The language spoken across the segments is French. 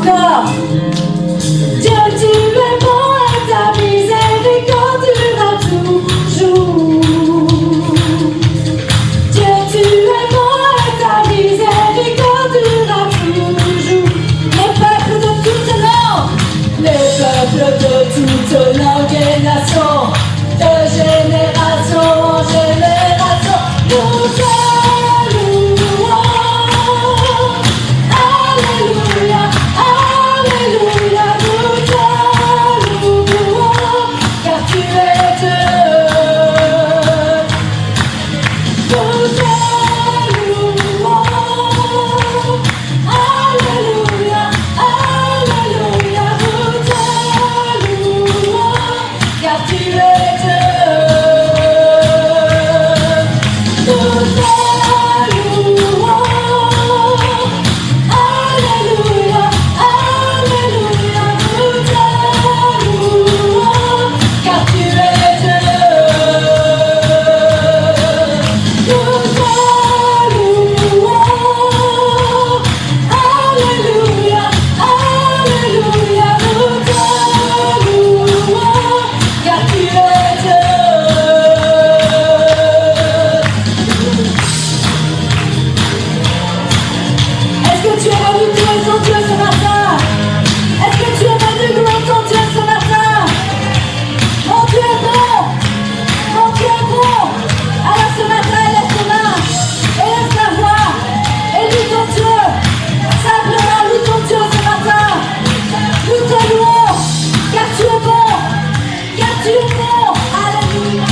encore. Dieu, tu es bon et ta miséricorde durera toujours. Dieu, tu es bon et ta miséricorde durera toujours. Les peuples de toutes langues, les peuples de toutes langues et nations, de génération en génération, nous te louons. Alléluia, alléluia, nous te louons, car tu es Dieu. Nous te louons. Alléluia, alléluia, nous te louons, car tu es Dieu. Nous te louons. Alléluia, alléluia, nous te louons, car tu es Dieu. Nous te louons. Alléluia, alléluia, nous te louons, car tu es Dieu. Est-ce que tu es venu louer ton Dieu ce matin? Est-ce que tu es venu louer ton Dieu ce matin? Mon Dieu est bon! Mon Dieu est bon! Alors ce matin, lève tes mains, élève ta voix, et loue ton Dieu! Simplement loue ton Dieu ce matin! Nous te louons, car tu es bon! Car tu es bon! Alléluia!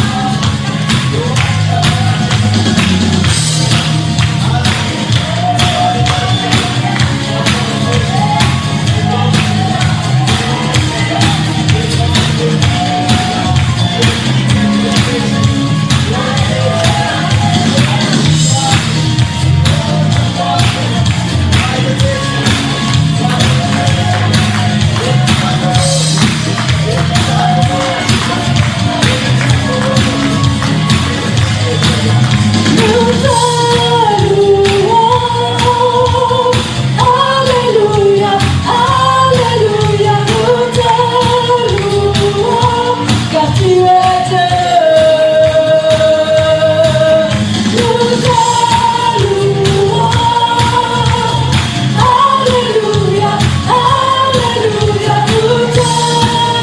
Nous te louons. Alléluia, alléluia, nous te louons, car tu es Dieu. Nous te louons. Alléluia, alléluia, nous te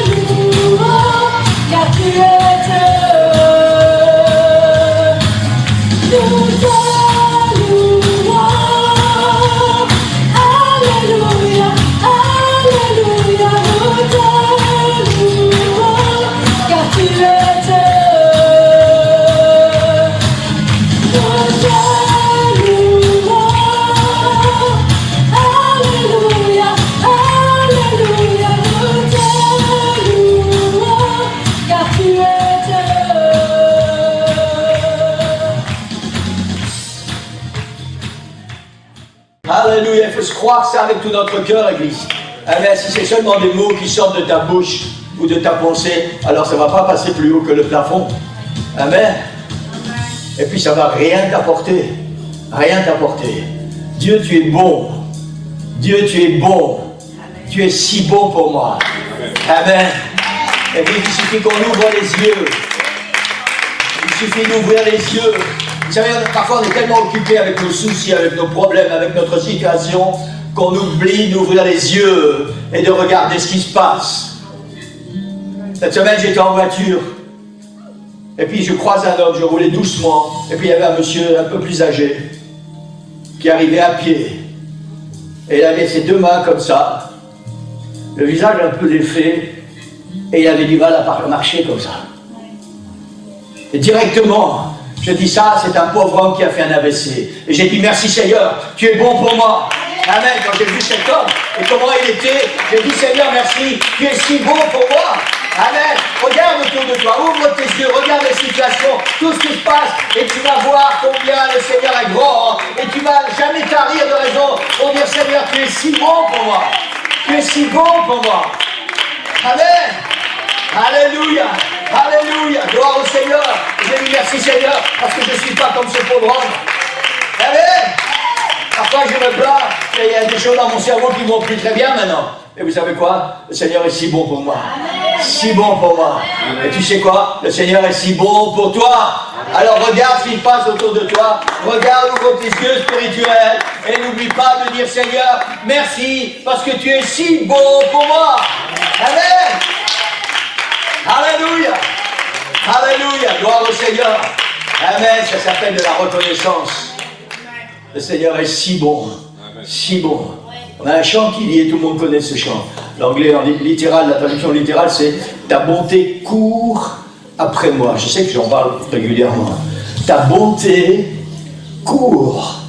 louons, car tu es Dieu. Nous te louons. Alléluia, alléluia, nous te louons, car tu es Dieu. Nous te louons. Alléluia, alléluia, nous te louons, car tu es Dieu. Alléluia, il faut se croire ça avec tout notre cœur, Église. Amen. Si c'est seulement des mots qui sortent de ta bouche ou de ta pensée, alors ça ne va pas passer plus haut que le plafond. Amen. Et puis ça ne va rien t'apporter. Rien t'apporter. Dieu, tu es bon. Dieu, tu es bon. Tu es si bon pour moi. Amen. Et puis il suffit qu'on ouvre les yeux. Il suffit d'ouvrir les yeux. Vous savez, parfois on est tellement occupé avec nos soucis, avec nos problèmes, avec notre situation, qu'on oublie d'ouvrir les yeux et de regarder ce qui se passe. Cette semaine, j'étais en voiture. Et puis je croise un homme, je roulais doucement. Et puis il y avait un monsieur un peu plus âgé qui arrivait à pied. Et il avait ses deux mains comme ça, le visage un peu défait, et il avait du mal à marcher comme ça. Et directement, je dis ça, c'est un pauvre homme qui a fait un AVC. Et j'ai dit merci Seigneur, tu es bon pour moi. Amen. Quand j'ai vu cet homme et comment il était, j'ai dit Seigneur merci, tu es si bon pour moi. Amen. Regarde autour de toi, ouvre tes yeux, regarde les situations, tout ce qui se passe, et tu vas voir combien le Seigneur est grand. Et tu vas jamais tarir de raison pour dire Seigneur, tu es si bon pour moi. Tu es si bon pour moi. Amen. Alléluia. Alléluia. Gloire au Seigneur. J'ai dit merci Seigneur, parce que je ne suis pas comme ce pauvre homme. Amen. Parfois je me plains, il y a des choses dans mon cerveau qui ne vont plus très bien maintenant. Et vous savez quoi? Le Seigneur est si bon pour moi. Si bon pour moi. Et tu sais quoi? Le Seigneur est si bon pour toi. Alors regarde ce qui se passe autour de toi. Regarde, ouvre tes yeux spirituels. Et n'oublie pas de dire Seigneur, merci parce que tu es si bon pour moi. Amen. Alléluia. Alléluia. Gloire au Seigneur. Amen. Ça s'appelle de la reconnaissance. Le Seigneur est si bon. Si bon. On a un chant qui dit, et tout le monde connaît ce chant. L'anglais en littéral, la traduction littérale, c'est « Ta bonté court après moi ». Je sais que j'en parle régulièrement. Ta bonté court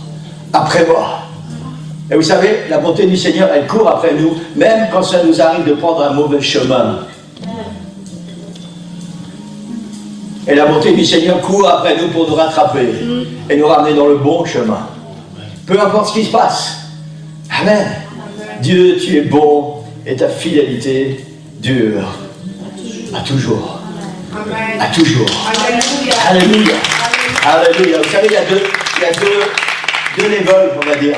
après moi. Et vous savez, la bonté du Seigneur, elle court après nous, même quand ça nous arrive de prendre un mauvais chemin. Et la bonté du Seigneur court après nous pour nous rattraper et nous ramener dans le bon chemin. Peu importe ce qui se passe. Amen. Dieu, tu es bon et ta fidélité dure à toujours. À toujours. Alléluia. Alléluia. Vous savez, il y a deux levels, on va dire.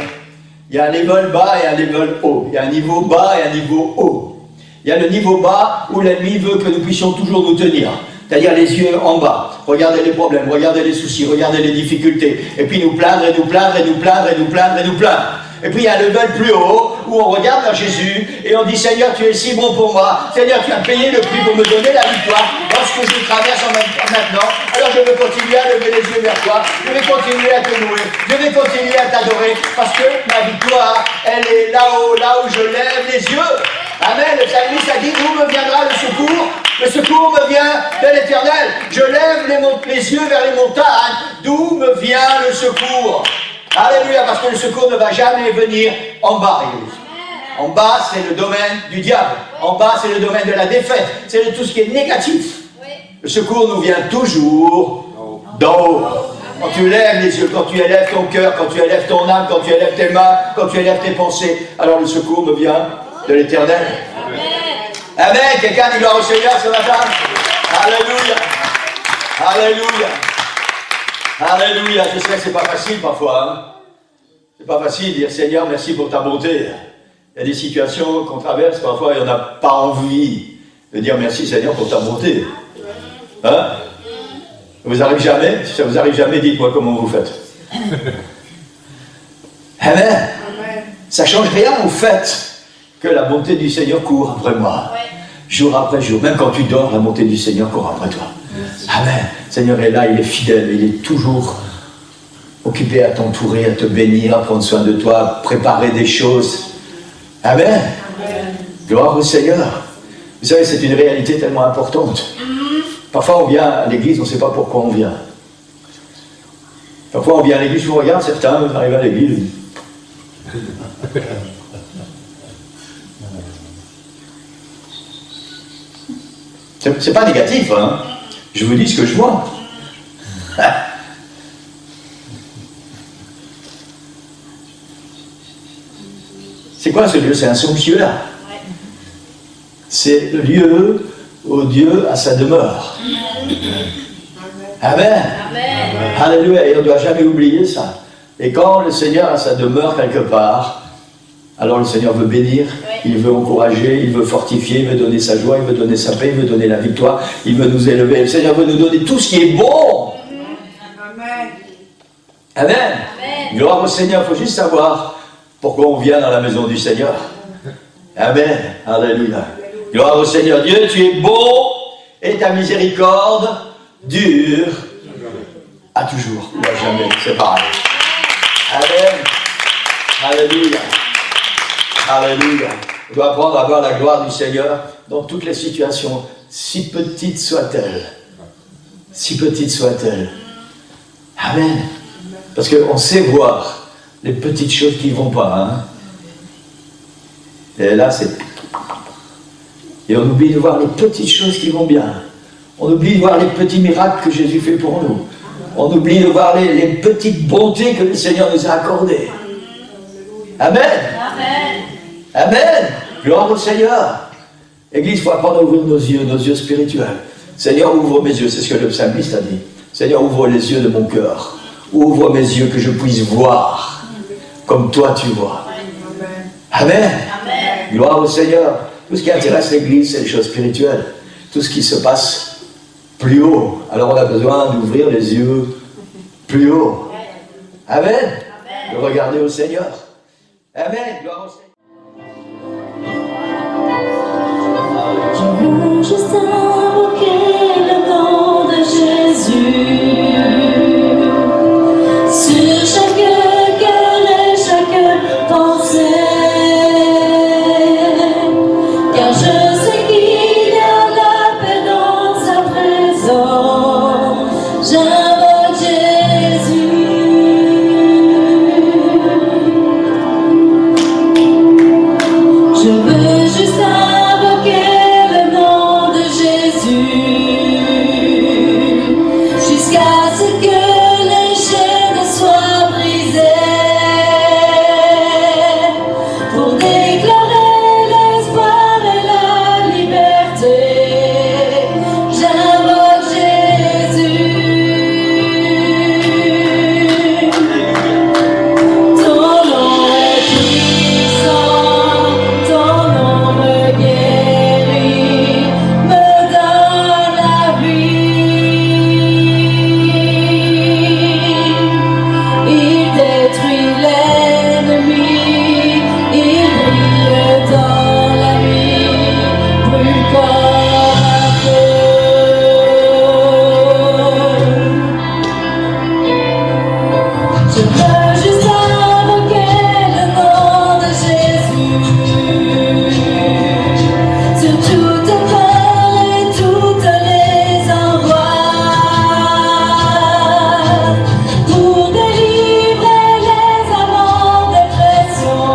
Il y a un level bas et un level haut. Il y a un niveau bas et un niveau haut. Il y a le niveau bas où l'ennemi veut que nous puissions toujours nous tenir. C'est-à-dire les yeux en bas, regarder les problèmes, regarder les soucis, regarder les difficultés, et puis nous plaindre, et nous plaindre, et nous plaindre, et nous plaindre, et nous plaindre. Et puis il y a un level plus haut, où on regarde vers Jésus, et on dit, Seigneur, tu es si bon pour moi, Seigneur, tu as payé le prix pour me donner la victoire, lorsque je traverse maintenant, alors je vais continuer à lever les yeux vers toi, je vais continuer à te louer, je vais continuer à t'adorer, parce que ma victoire, elle est là-haut, là où je lève les yeux. Amen, le psalmiste a dit, d'où me viendra le secours? Le secours me vient de l'Éternel. Je lève les yeux vers les montagnes, d'où me vient le secours? Alléluia, parce que le secours ne va jamais venir en bas, église. En bas, c'est le domaine du diable. En bas, c'est le domaine de la défaite. C'est de tout ce qui est négatif. Le secours nous vient toujours d'en haut. Quand tu lèves les yeux, quand tu élèves ton cœur, quand tu élèves ton âme, quand tu élèves tes mains, quand tu élèves tes pensées, alors le secours me vient de l'Éternel. Amen. Quelqu'un dit gloire au Seigneur ce matin. Alléluia. Alléluia. Alléluia. Je sais que c'est pas facile parfois. Hein. C'est pas facile de dire Seigneur, merci pour ta bonté. Il y a des situations qu'on traverse, parfois, et on n'a pas envie de dire merci Seigneur pour ta bonté. Hein? Ça vous arrive jamais? Si ça vous arrive jamais, dites-moi comment vous faites. Amen. Ça change rien au fait que la bonté du Seigneur court après moi. Jour après jour. Même quand tu dors, la bonté du Seigneur court après toi. Amen. Le Seigneur est là, il est fidèle, il est toujours occupé à t'entourer, à te bénir, à prendre soin de toi, à préparer des choses. Amen. Gloire au Seigneur. Vous savez, c'est une réalité tellement importante. Parfois, on vient à l'église, on ne sait pas pourquoi on vient. Parfois, on vient à l'église, je vous regarde, certains arrivent à l'église. C'est pas négatif, hein. Je vous dis ce que je vois. C'est quoi ce lieu? C'est un sanctuaire. C'est le lieu où Dieu a sa demeure. Amen. Amen. Alléluia. Et on ne doit jamais oublier ça. Et quand le Seigneur a sa demeure quelque part, alors le Seigneur veut bénir, il veut encourager, il veut fortifier, il veut donner sa joie, il veut donner sa paix, il veut donner la victoire, il veut nous élever. Le Seigneur veut nous donner tout ce qui est bon. Amen. Amen. Amen. Gloire au Seigneur, il faut juste savoir pourquoi on vient dans la maison du Seigneur. Amen. Alléluia. Gloire au Seigneur. Dieu, tu es bon et ta miséricorde dure à toujours ou à jamais. C'est pareil. Amen. Alléluia. Alléluia. On doit apprendre à voir la gloire du Seigneur dans toutes les situations, si petites soient-elles. Si petites soient-elles. Amen. Parce qu'on sait voir les petites choses qui ne vont pas. Hein? Et là, c'est... Et on oublie de voir les petites choses qui vont bien. On oublie de voir les petits miracles que Jésus fait pour nous. On oublie de voir les petites bontés que le Seigneur nous a accordées. Amen. Amen. Amen. Gloire au Seigneur. Église, il faut apprendre à ouvrir nos yeux spirituels. Seigneur, ouvre mes yeux, c'est ce que le psalmiste a dit. Seigneur, ouvre les yeux de mon cœur. Ouvre mes yeux que je puisse voir. comme toi tu vois. Amen. Gloire au Seigneur. Tout ce qui intéresse l'Église, c'est les choses spirituelles. Tout ce qui se passe plus haut. Alors on a besoin d'ouvrir les yeux plus haut. Amen. De regarder au Seigneur. Amen. Gloire au Seigneur. Je veux juste invoquer le nom de Jésus sur chaque cœur et chaque pensée, car je sais qu'il y a la paix dans sa présence. J'invoque Jésus. Je veux juste invoquer le nom de Jésus jusqu'à ce que les chaînes soient brisées, pour déclarer l'espoir et la liberté. J'invoque Jésus. Ton nom est puissant, ton nom me guérit, me donne la vie. Il détruit l'ennemi, il brille dans la nuit, brûle comme un feu. Je veux juste invoquer le nom de Jésus sur toute peur et toutes les angoisses, pour délivrer les âmes en dépression.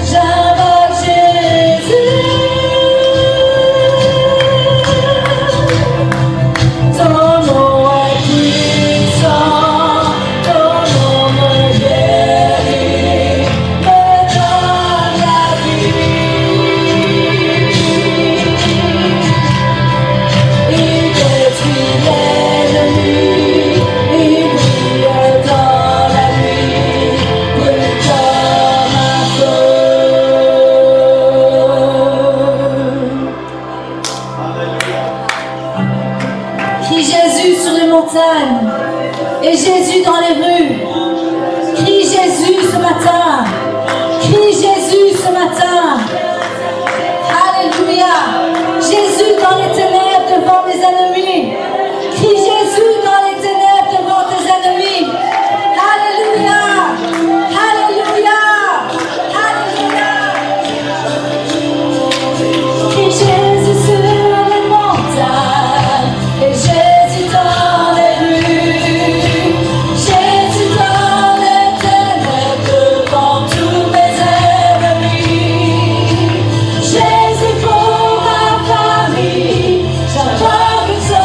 J'invoque Jésus. Ton nom est puissant, ton nom me guérit, me donne la vie. Il détruit l'ennemi, il brille dans la nuit, brûle comme un feu. Crie Jésus sur les montagnes et Jésus dans les rues. Crie Jésus ce matin. Crie Jésus ce matin. Alléluia. Jésus dans les ténèbres devant mes ennemis. Crie Jésus dans les ténèbres devant tes ennemis. Alléluia. Alléluia. Alléluia. Crie Jésus sur les montagnes et Jésus dans les rues. Jésus dans les ténèbres devant tous mes ennemis. Jésus pour ma famille, j'invoque son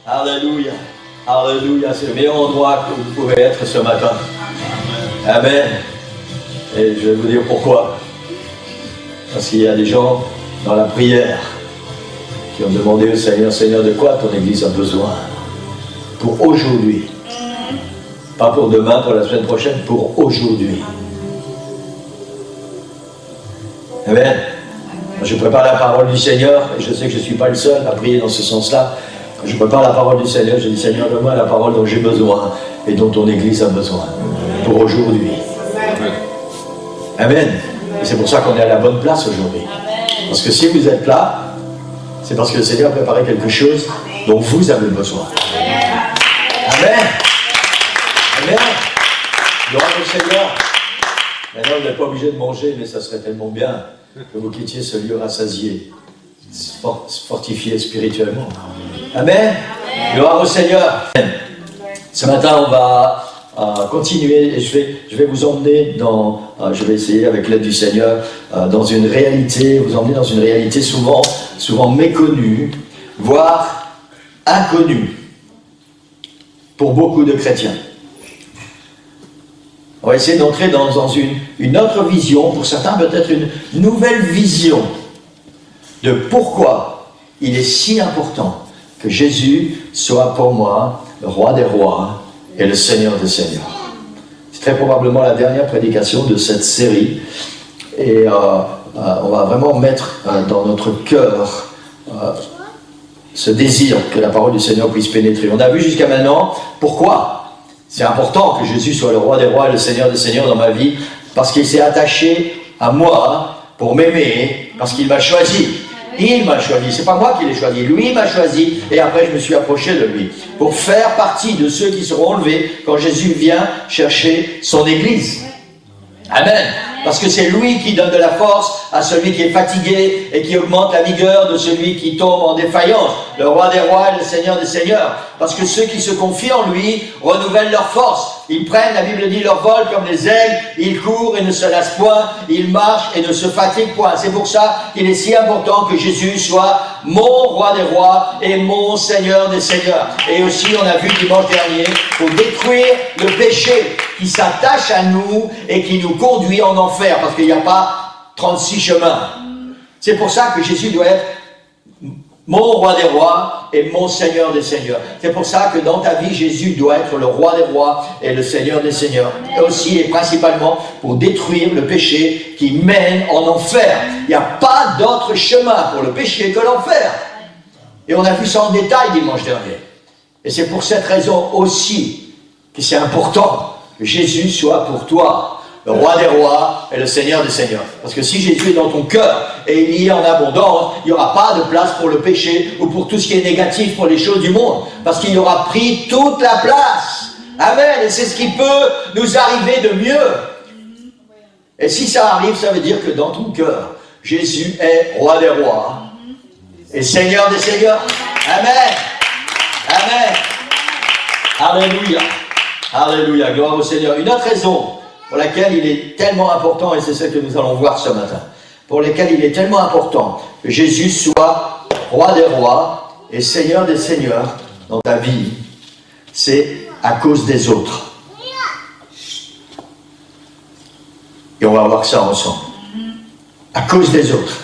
Alléluia. Alléluia. C'est le meilleur endroit que vous pouvez être ce matin. Amen. Et je vais vous dire pourquoi. Parce qu'il y a des gens dans la prière qui ont demandé au Seigneur, Seigneur, de quoi ton Église a besoin pour aujourd'hui. Pas pour demain, pour la semaine prochaine, pour aujourd'hui. Amen. Je prépare la parole du Seigneur, et je sais que je ne suis pas le seul à prier dans ce sens-là. Quand je prépare la parole du Seigneur, je dis, Seigneur, donne-moi la parole dont j'ai besoin et dont ton Église a besoin pour aujourd'hui. Amen. Et c'est pour ça qu'on est à la bonne place aujourd'hui. Parce que si vous êtes là, c'est parce que le Seigneur a préparé quelque chose dont vous avez besoin. Amen. Amen. Gloire au Seigneur. Maintenant, vous n'êtes pas obligé de manger, mais ça serait tellement bien que vous quittiez ce lieu rassasié, fortifié spirituellement. Amen. Gloire au Seigneur. Ce matin, on va continuer et je vais vous emmener dans, je vais essayer avec l'aide du Seigneur, dans une réalité, vous emmener dans une réalité souvent méconnue, voire inconnue pour beaucoup de chrétiens. On va essayer d'entrer dans une autre vision, pour certains peut-être une nouvelle vision de pourquoi il est si important que Jésus soit pour moi le roi des rois et le Seigneur des seigneurs. C'est très probablement la dernière prédication de cette série et on va vraiment mettre dans notre cœur ce désir que la parole du Seigneur puisse pénétrer. On a vu jusqu'à maintenant pourquoi c'est important que Jésus soit le roi des rois et le Seigneur des seigneurs dans ma vie, parce qu'il s'est attaché à moi pour m'aimer, parce qu'il m'a choisi. Il m'a choisi, c'est pas moi qui l'ai choisi, lui m'a choisi, et après je me suis approché de lui, pour faire partie de ceux qui seront enlevés quand Jésus vient chercher son Église. Amen. Parce que c'est lui qui donne de la force à celui qui est fatigué et qui augmente la vigueur de celui qui tombe en défaillance. Le roi des rois et le Seigneur des seigneurs. Parce que ceux qui se confient en lui renouvellent leur force. Ils prennent, la Bible dit, leur vol comme les aigles. Ils courent et ne se lassent point. Ils marchent et ne se fatiguent point. C'est pour ça qu'il est si important que Jésus soit mon roi des rois et mon Seigneur des seigneurs. Et aussi, on a vu dimanche dernier, pour détruire le péché qui s'attache à nous et qui nous conduit en enfer, parce qu'il n'y a pas 36 chemins. C'est pour ça que Jésus doit être mon roi des rois et mon Seigneur des seigneurs. C'est pour ça que dans ta vie, Jésus doit être le roi des rois et le Seigneur des seigneurs. Et aussi et principalement pour détruire le péché qui mène en enfer. Il n'y a pas d'autre chemin pour le péché que l'enfer. Et on a vu ça en détail dimanche dernier. Et c'est pour cette raison aussi que c'est important que Jésus soit pour toi le roi des rois et le Seigneur des seigneurs. Parce que si Jésus est dans ton cœur et il y est en abondance, il n'y aura pas de place pour le péché ou pour tout ce qui est négatif, pour les choses du monde. Parce qu'il aura pris toute la place. Amen. Et c'est ce qui peut nous arriver de mieux. Et si ça arrive, ça veut dire que dans ton cœur, Jésus est roi des rois et Seigneur des seigneurs. Amen. Amen. Alléluia. Alléluia. Gloire au Seigneur. Une autre raison pour laquelle il est tellement important, et c'est ce que nous allons voir ce matin, pour laquelle il est tellement important que Jésus soit roi des rois et Seigneur des seigneurs dans ta vie, c'est à cause des autres. Et on va voir ça ensemble. À cause des autres.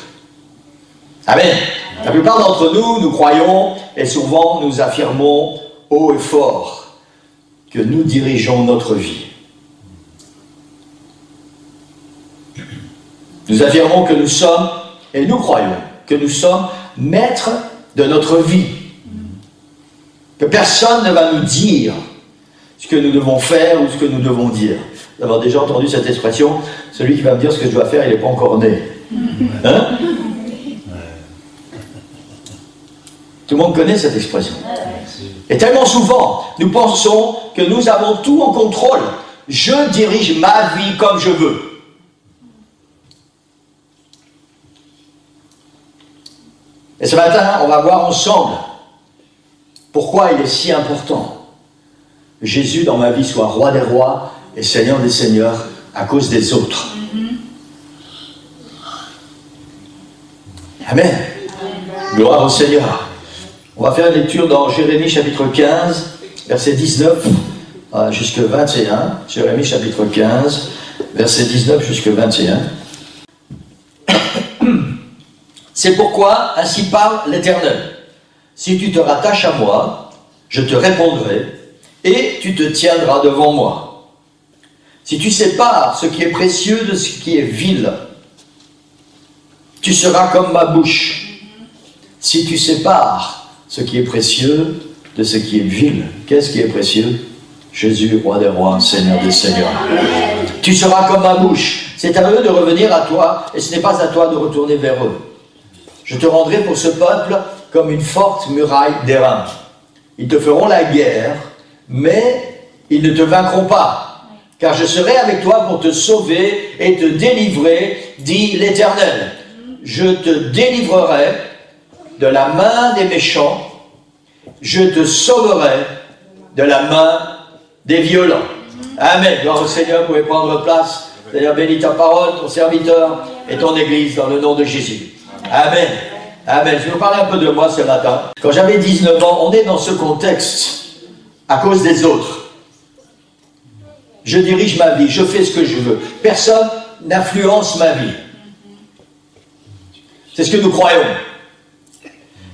Amen. La plupart d'entre nous, nous croyons et souvent nous affirmons haut et fort que nous dirigeons notre vie. Nous affirmons que nous sommes, et nous croyons, que nous sommes maîtres de notre vie. Que personne ne va nous dire ce que nous devons faire ou ce que nous devons dire. Vous avez déjà entendu cette expression, celui qui va me dire ce que je dois faire, il n'est pas encore né. Hein? Tout le monde connaît cette expression. Et tellement souvent, nous pensons que nous avons tout en contrôle. Je dirige ma vie comme je veux. Et ce matin, on va voir ensemble pourquoi il est si important que Jésus dans ma vie soit roi des rois et Seigneur des seigneurs à cause des autres. Amen. Gloire au Seigneur. On va faire une lecture dans Jérémie chapitre 15, verset 19 jusqu'à 21. Jérémie chapitre 15, verset 19 jusqu'à 21. C'est pourquoi, ainsi parle l'Éternel. Si tu te rattaches à moi, je te répondrai, et tu te tiendras devant moi. Si tu sépares ce qui est précieux de ce qui est vil, tu seras comme ma bouche. Si tu sépares ce qui est précieux de ce qui est vil, qu'est-ce qui est précieux? Jésus, roi des rois, Seigneur des seigneurs. Tu seras comme ma bouche. C'est à eux de revenir à toi, et ce n'est pas à toi de retourner vers eux. Je te rendrai pour ce peuple comme une forte muraille d'airain. Ils te feront la guerre, mais ils ne te vaincront pas. Car je serai avec toi pour te sauver et te délivrer, dit l'Éternel. Je te délivrerai de la main des méchants, je te sauverai de la main des violents. Amen. Gloire au Seigneur, vous pouvez prendre place. Seigneur, bénis ta parole, ton serviteur et ton Église dans le nom de Jésus. Amen. Amen. Je vais vous parler un peu de moi ce matin. Quand j'avais 19 ans, on est dans ce contexte à cause des autres. Je dirige ma vie, je fais ce que je veux. Personne n'influence ma vie. C'est ce que nous croyons.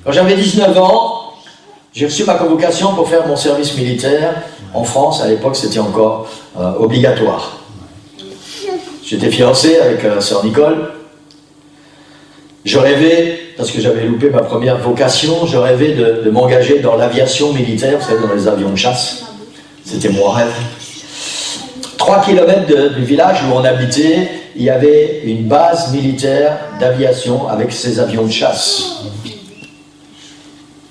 Quand j'avais 19 ans, j'ai reçu ma convocation pour faire mon service militaire en France. À l'époque, c'était encore obligatoire. J'étais fiancé avec sœur Nicole. Je rêvais, parce que j'avais loupé ma première vocation, je rêvais de m'engager dans l'aviation militaire, vous savez, dans les avions de chasse. C'était mon rêve. 3 km du village où on habitait, il y avait une base militaire d'aviation avec ses avions de chasse.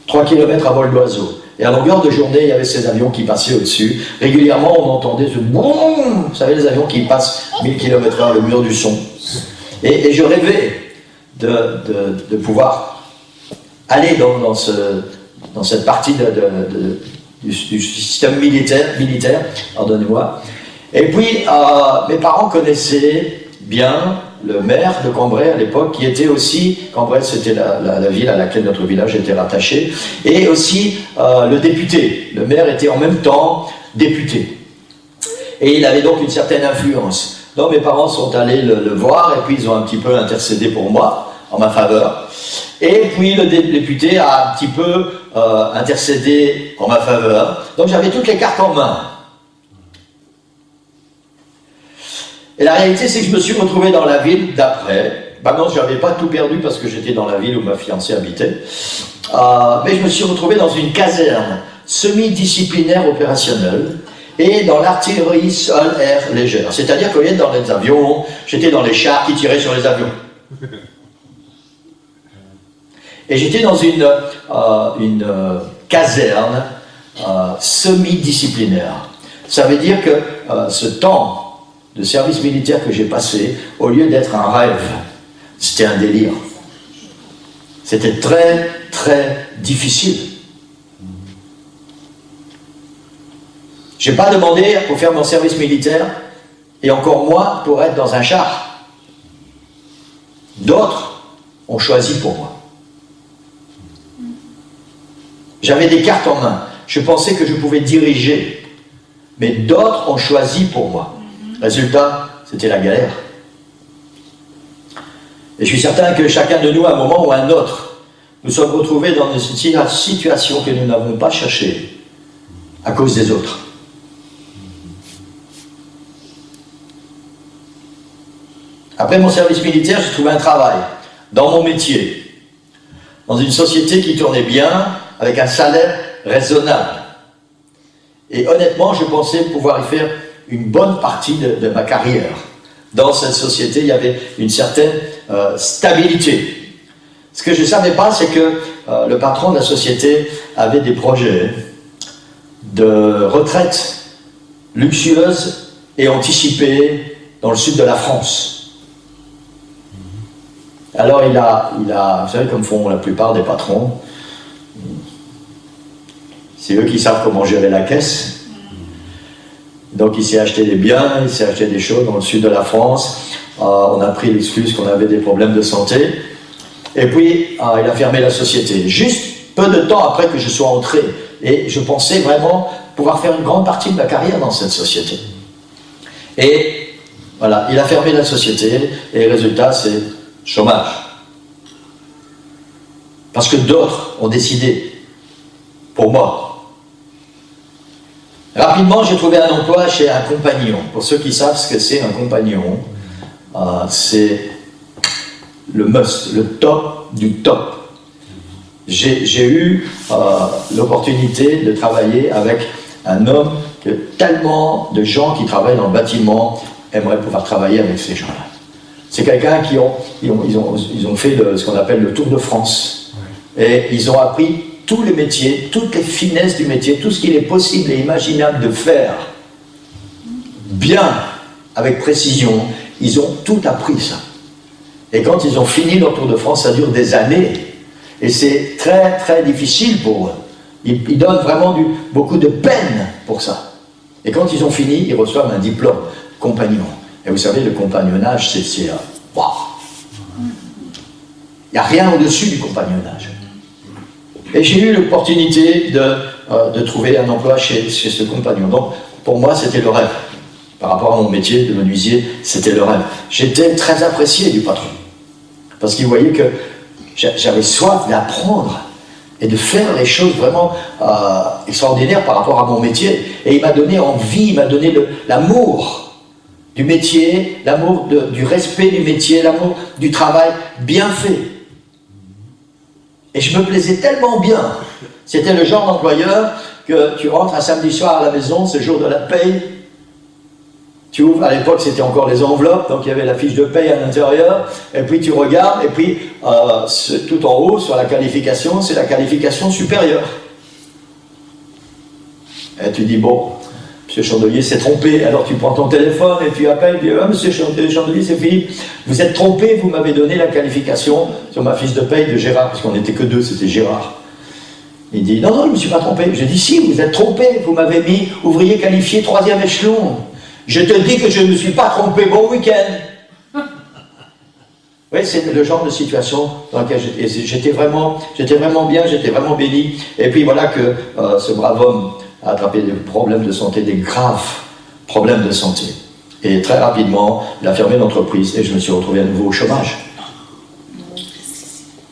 3 km à vol d'oiseau. Et à longueur de journée, il y avait ces avions qui passaient au-dessus. Régulièrement, on entendait ce boum, vous savez, les avions qui passent 1000 km/h, le mur du son. Et je rêvais de pouvoir aller dans cette partie du système militaire, pardonnez-moi. Et puis, mes parents connaissaient bien le maire de Cambrai à l'époque, qui était aussi, Cambrai c'était la ville à laquelle notre village était rattaché, et aussi le député. Le maire était en même temps député. Et il avait donc une certaine influence. Donc mes parents sont allés le voir, et puis ils ont un petit peu intercédé pour moi, en ma faveur. Et puis le député a un petit peu intercédé en ma faveur. Donc j'avais toutes les cartes en main. Et la réalité, c'est que je me suis retrouvé dans la ville d'après. Ben non, je n'avais pas tout perdu parce que j'étais dans la ville où ma fiancée habitait. Mais je me suis retrouvé dans une caserne semi-disciplinaire opérationnelle et dans l'artillerie sol-air légère. C'est-à-dire qu'au lieu d'être dans les avions, j'étais dans les chars qui tiraient sur les avions. Et j'étais dans une caserne semi-disciplinaire. Ça veut dire que ce temps de service militaire que j'ai passé, au lieu d'être un rêve, c'était un délire. C'était très, très difficile. Je n'ai pas demandé pour faire mon service militaire, et encore moins pour être dans un char. D'autres ont choisi pour moi. J'avais des cartes en main. Je pensais que je pouvais diriger. Mais d'autres ont choisi pour moi. Résultat, c'était la galère. Et je suis certain que chacun de nous, à un moment ou à un autre, nous sommes retrouvés dans une situation que nous n'avons pas cherchée à cause des autres. Après mon service militaire, j'ai trouvé un travail dans mon métier, dans une société qui tournait bien, avec un salaire raisonnable. Et honnêtement, je pensais pouvoir y faire une bonne partie de ma carrière. Dans cette société, il y avait une certaine stabilité. Ce que je ne savais pas, c'est que le patron de la société avait des projets de retraite luxueuse et anticipée dans le sud de la France. Alors il a, vous savez comme font la plupart des patrons, c'est eux qui savent comment gérer la caisse. Donc il s'est acheté des biens, il s'est acheté des choses dans le sud de la France. On a pris l'excuse qu'on avait des problèmes de santé. Et puis il a fermé la société. Juste peu de temps après que je sois entré. Et je pensais vraiment pouvoir faire une grande partie de ma carrière dans cette société. Et voilà, il a fermé la société, et le résultat, c'est chômage. Parce que d'autres ont décidé pour moi. Rapidement, j'ai trouvé un emploi chez un compagnon. Pour ceux qui savent ce que c'est un compagnon, c'est le must, le top du top. J'ai eu l'opportunité de travailler avec un homme que tellement de gens qui travaillent dans le bâtiment aimeraient pouvoir travailler avec ces gens-là. C'est quelqu'un qui ils ont fait ce qu'on appelle le Tour de France. Et ils ont appris tous les métiers, toutes les finesses du métier, tout ce qu'il est possible et imaginable de faire bien, avec précision. Ils ont tout appris ça. Et quand ils ont fini leur Tour de France, ça dure des années. Et c'est très très difficile pour eux. Ils donnent vraiment beaucoup de peine pour ça. Et quand ils ont fini, ils reçoivent un diplôme compagnon. Et vous savez, le compagnonnage, c'est waouh. Il n'y a rien au-dessus du compagnonnage. Et j'ai eu l'opportunité de trouver un emploi chez ce compagnon. Donc, pour moi, c'était le rêve. Par rapport à mon métier de menuisier, c'était le rêve. J'étais très apprécié du patron. Parce qu'il voyait que j'avais soif d'apprendre et de faire les choses vraiment extraordinaires par rapport à mon métier. Et il m'a donné envie, il m'a donné l'amour du métier, l'amour du respect du métier, l'amour du travail bien fait. Et je me plaisais tellement bien. C'était le genre d'employeur que tu rentres un samedi soir à la maison, c'est le jour de la paye. Tu ouvres, à l'époque c'était encore les enveloppes, donc il y avait la fiche de paye à l'intérieur, et puis tu regardes, et puis tout en haut, sur la qualification, c'est la qualification supérieure. Et tu dis, bon, M. Chandelier s'est trompé, alors tu prends ton téléphone et tu appelles, tu dis, ah, M. Chandelier, c'est Philippe, vous êtes trompé, vous m'avez donné la qualification sur ma fiche de paye de Gérard, parce qu'on n'était que deux, c'était Gérard. Il dit, non, non, je ne me suis pas trompé. Je dis, si, vous êtes trompé, vous m'avez mis ouvrier qualifié 3e échelon. Je te dis que je ne me suis pas trompé, bon week-end. Oui, c'est le genre de situation dans laquelle j'étais vraiment bien, j'étais vraiment béni. Et puis voilà que ce brave homme a attrapé des problèmes de santé, des graves problèmes de santé. Et très rapidement, il a fermé l'entreprise et je me suis retrouvé à nouveau au chômage.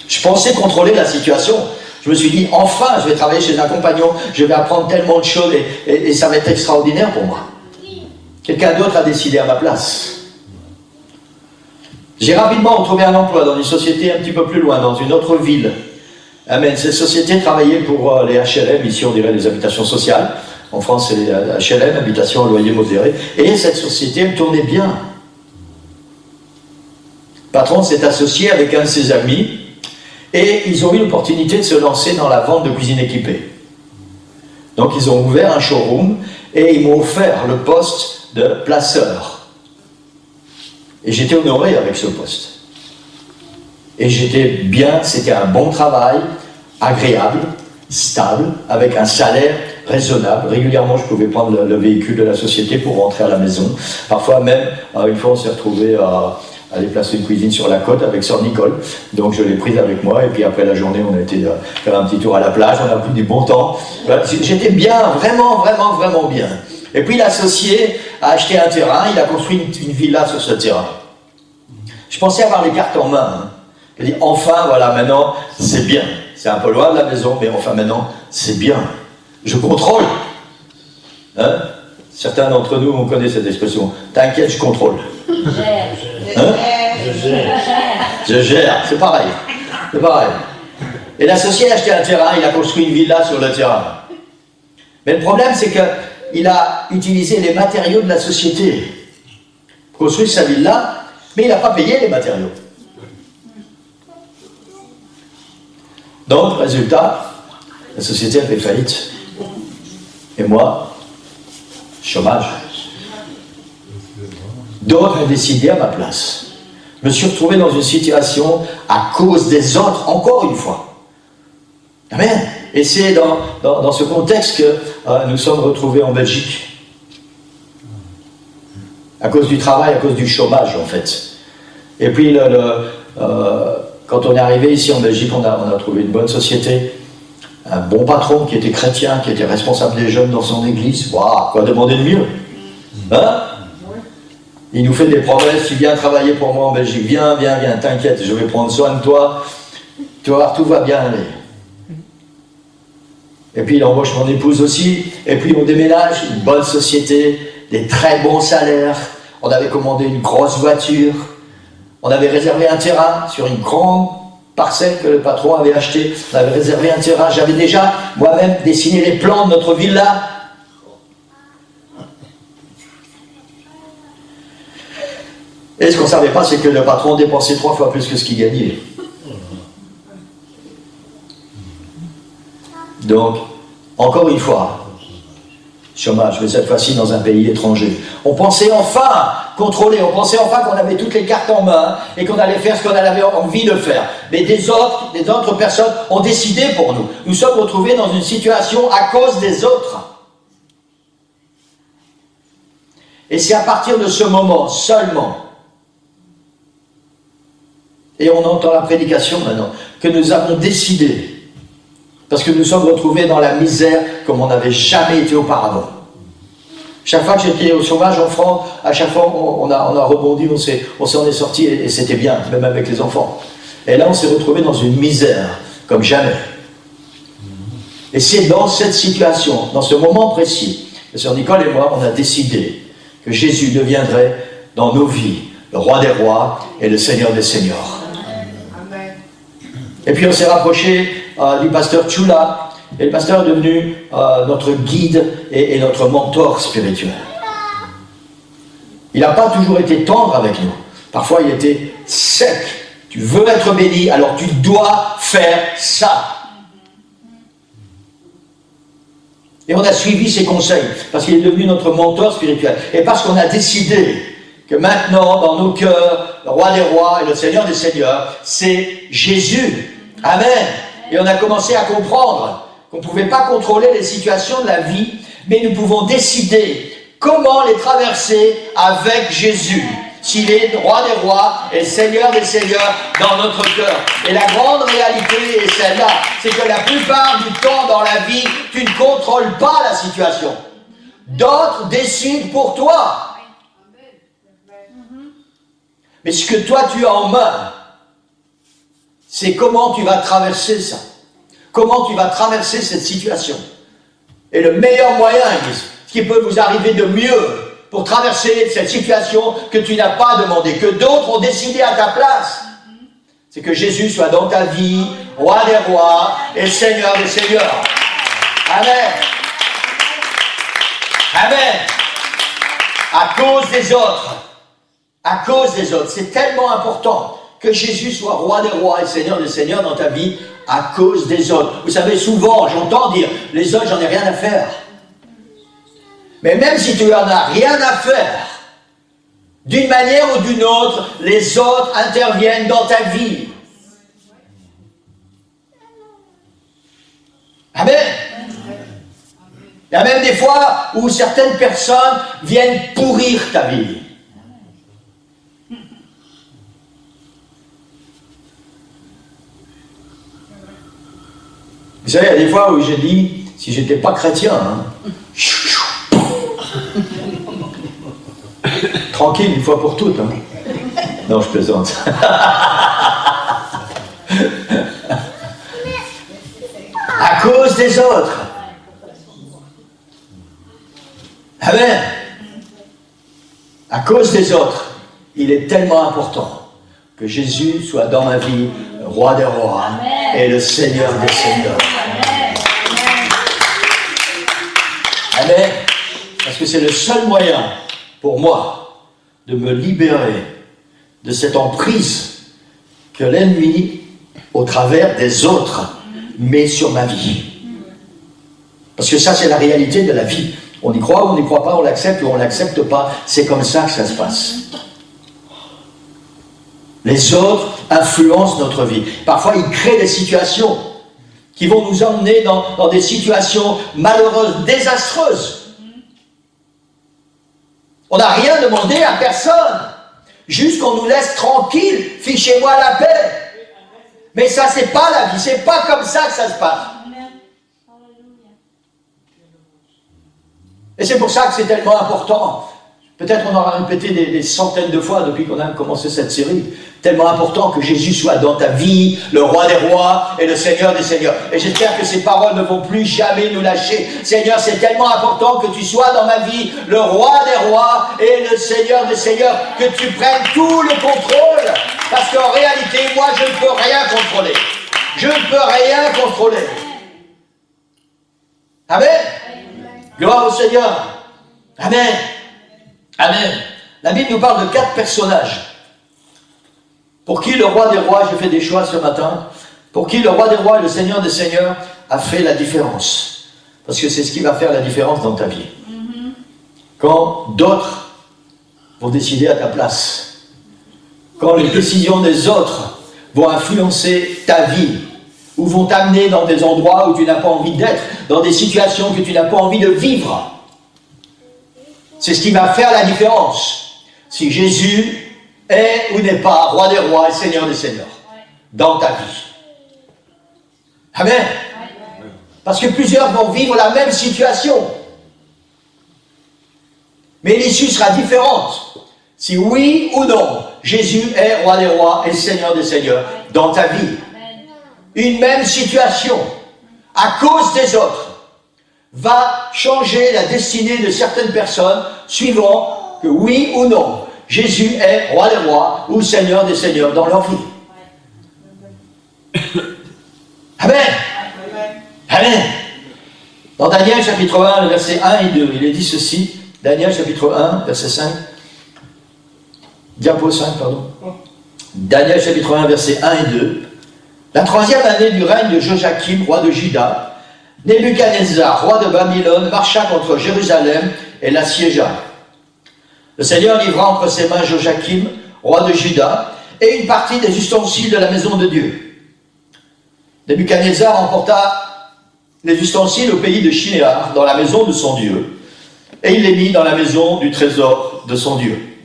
Je pensais contrôler la situation. Je me suis dit, enfin, je vais travailler chez un compagnon, je vais apprendre tellement de choses et ça va être extraordinaire pour moi. Quelqu'un d'autre a décidé à ma place. J'ai rapidement retrouvé un emploi dans une société un petit peu plus loin, dans une autre ville. Amen. Cette société travaillait pour les HLM, ici on dirait les habitations sociales. En France, c'est les HLM, habitations à loyer modéré. Et cette société, elle tournait bien. Le patron s'est associé avec un de ses amis et ils ont eu l'opportunité de se lancer dans la vente de cuisine équipée. Donc ils ont ouvert un showroom et ils m'ont offert le poste de placeur. Et j'étais honoré avec ce poste. Et j'étais bien, c'était un bon travail, agréable, stable, avec un salaire raisonnable. Régulièrement, je pouvais prendre le véhicule de la société pour rentrer à la maison. Parfois même, une fois, on s'est retrouvé à aller placer une cuisine sur la côte avec Sœur Nicole. Donc je l'ai prise avec moi et puis après la journée, on a été faire un petit tour à la plage, on a pris du bon temps. J'étais bien, vraiment, vraiment, vraiment bien. Et puis l'associé a acheté un terrain, il a construit une villa sur ce terrain. Je pensais avoir les cartes en main. Hein. Je dis, enfin, voilà, maintenant, c'est bien. C'est un peu loin de la maison, mais enfin, maintenant, c'est bien. Je contrôle. Hein? Certains d'entre nous, on connaît cette expression. T'inquiète, je contrôle. Hein? Je gère, c'est pareil. C'est pareil. Et l'associé a acheté un terrain, il a construit une villa sur le terrain. Mais le problème, c'est qu'il a utilisé les matériaux de la société pour construire sa villa, mais il n'a pas payé les matériaux. Donc, résultat, la société a fait faillite. Et moi, chômage. D'autres ont décidé à ma place. Je me suis retrouvé dans une situation à cause des autres, encore une fois. Amen. Et c'est dans ce contexte que nous sommes retrouvés en Belgique. À cause du travail, à cause du chômage, en fait. Et puis, quand on est arrivé ici en Belgique, on a trouvé une bonne société. un bon patron qui était chrétien, qui était responsable des jeunes dans son église. Waouh, quoi demander de mieux? Hein? Il nous fait des promesses, tu viens travailler pour moi en Belgique, viens, viens, viens, t'inquiète, je vais prendre soin de toi, tu vas voir, tout va bien aller. Et puis il embauche mon épouse aussi, et puis on déménage, une bonne société, des très bons salaires, on avait commandé une grosse voiture, on avait réservé un terrain sur une grande parcelle que le patron avait acheté, on avait réservé un terrain, j'avais déjà moi-même dessiné les plans de notre villa. Et ce qu'on ne savait pas, c'est que le patron dépensait 3 fois plus que ce qu'il gagnait. Donc, encore une fois, chômage, mais cette fois-ci dans un pays étranger. On pensait enfin contrôler, on pensait enfin qu'on avait toutes les cartes en main et qu'on allait faire ce qu'on avait envie de faire. Mais des autres personnes ont décidé pour nous. Nous sommes retrouvés dans une situation à cause des autres. Et c'est à partir de ce moment seulement, et on entend la prédication maintenant, que nous avons décidé, parce que nous sommes retrouvés dans la misère comme on n'avait jamais été auparavant. Chaque fois que j'étais au chômage en France, à chaque fois on a rebondi, on s'en est sorti et c'était bien, même avec les enfants. Et là on s'est retrouvés dans une misère comme jamais. Et c'est dans cette situation, dans ce moment précis, que Sœur Nicole et moi, on a décidé que Jésus deviendrait dans nos vies le roi des rois et le Seigneur des seigneurs. Et puis on s'est rapproché du pasteur Chula, et le pasteur est devenu notre guide et notre mentor spirituel. Il n'a pas toujours été tendre avec nous. Parfois il était sec. Tu veux être béni, alors tu dois faire ça. Et on a suivi ses conseils, parce qu'il est devenu notre mentor spirituel. Et parce qu'on a décidé que maintenant, dans nos cœurs, le roi des rois et le Seigneur des seigneurs, c'est Jésus. Amen. Et on a commencé à comprendre qu'on ne pouvait pas contrôler les situations de la vie, mais nous pouvons décider comment les traverser avec Jésus, s'il est le roi des rois et le Seigneur des seigneurs dans notre cœur. Et la grande réalité est celle-là, c'est que la plupart du temps dans la vie, tu ne contrôles pas la situation. D'autres décident pour toi. Mais ce que toi tu as en main, c'est comment tu vas traverser ça. Comment tu vas traverser cette situation. Et le meilleur moyen, ce qui peut vous arriver de mieux pour traverser cette situation que tu n'as pas demandé, que d'autres ont décidé à ta place, c'est que Jésus soit dans ta vie, roi des rois et Seigneur des seigneurs. Amen. Amen. À cause des autres. À cause des autres. C'est tellement important que Jésus soit roi des rois et Seigneur des seigneurs dans ta vie à cause des autres. Vous savez, souvent, j'entends dire, les autres, j'en ai rien à faire. Mais même si tu n'en as rien à faire, d'une manière ou d'une autre, les autres interviennent dans ta vie. Amen. Il y a même des fois où certaines personnes viennent pourrir ta vie. Vous savez, il y a des fois où j'ai dit, si j'étais pas chrétien, tranquille une fois pour toutes. Non, je plaisante. À cause des autres. Amen. À cause des autres, il est tellement important que Jésus soit dans ma vie, le roi des rois et le Seigneur des seigneurs. Amen. Parce que c'est le seul moyen pour moi de me libérer de cette emprise que l'ennemi, au travers des autres, met sur ma vie. Parce que ça, c'est la réalité de la vie. On y croit ou on n'y croit pas, on l'accepte ou on ne l'accepte pas. C'est comme ça que ça se passe. Les autres influencent notre vie. Parfois, ils créent des situations qui vont nous emmener dans des situations malheureuses, désastreuses. On n'a rien demandé à personne. Juste qu'on nous laisse tranquille, fichez-moi la paix. Mais ça, c'est pas la vie. C'est pas comme ça que ça se passe. Et c'est pour ça que c'est tellement important. Peut-être on aura répété des centaines de fois depuis qu'on a commencé cette série. Tellement important que Jésus soit dans ta vie, le roi des rois et le Seigneur des seigneurs. Et j'espère que ces paroles ne vont plus jamais nous lâcher. Seigneur, c'est tellement important que tu sois dans ma vie, le roi des rois et le Seigneur des seigneurs, que tu prennes tout le contrôle. Parce qu'en réalité, moi, je ne peux rien contrôler. Je ne peux rien contrôler. Amen. Gloire au Seigneur. Amen. Amen. La Bible nous parle de 4 personnages. Pour qui le roi des rois, j'ai fait des choix ce matin, pour qui le roi des rois et le Seigneur des seigneurs a fait la différence. Parce que c'est ce qui va faire la différence dans ta vie. Quand d'autres vont décider à ta place. Quand les décisions des autres vont influencer ta vie. Ou vont t'amener dans des endroits où tu n'as pas envie d'être. Dans des situations que tu n'as pas envie de vivre. C'est ce qui va faire la différence. Si Jésus est ou n'est pas roi des rois et Seigneur des seigneurs dans ta vie. Amen. Parce que plusieurs vont vivre la même situation. Mais l'issue sera différente. Si oui ou non, Jésus est roi des rois et Seigneur des seigneurs dans ta vie. Une même situation, à cause des autres, va changer la destinée de certaines personnes suivant que oui ou non, Jésus est roi des rois ou Seigneur des seigneurs dans leur vie. Amen. Amen. Dans Daniel chapitre 1, versets 1 et 2, il est dit ceci. Daniel chapitre 1, verset 5. Diapo 5, pardon. Daniel chapitre 1, versets 1 et 2. La 3e année du règne de Joachim, roi de Juda, Nebuchadnezzar, roi de Babylone, marcha contre Jérusalem et l'assiégea. Le Seigneur livra entre ses mains Joachim, roi de Juda, et une partie des ustensiles de la maison de Dieu. Nebuchadnezzar emporta les ustensiles au pays de Shinéar, dans la maison de son Dieu, et il les mit dans la maison du trésor de son Dieu.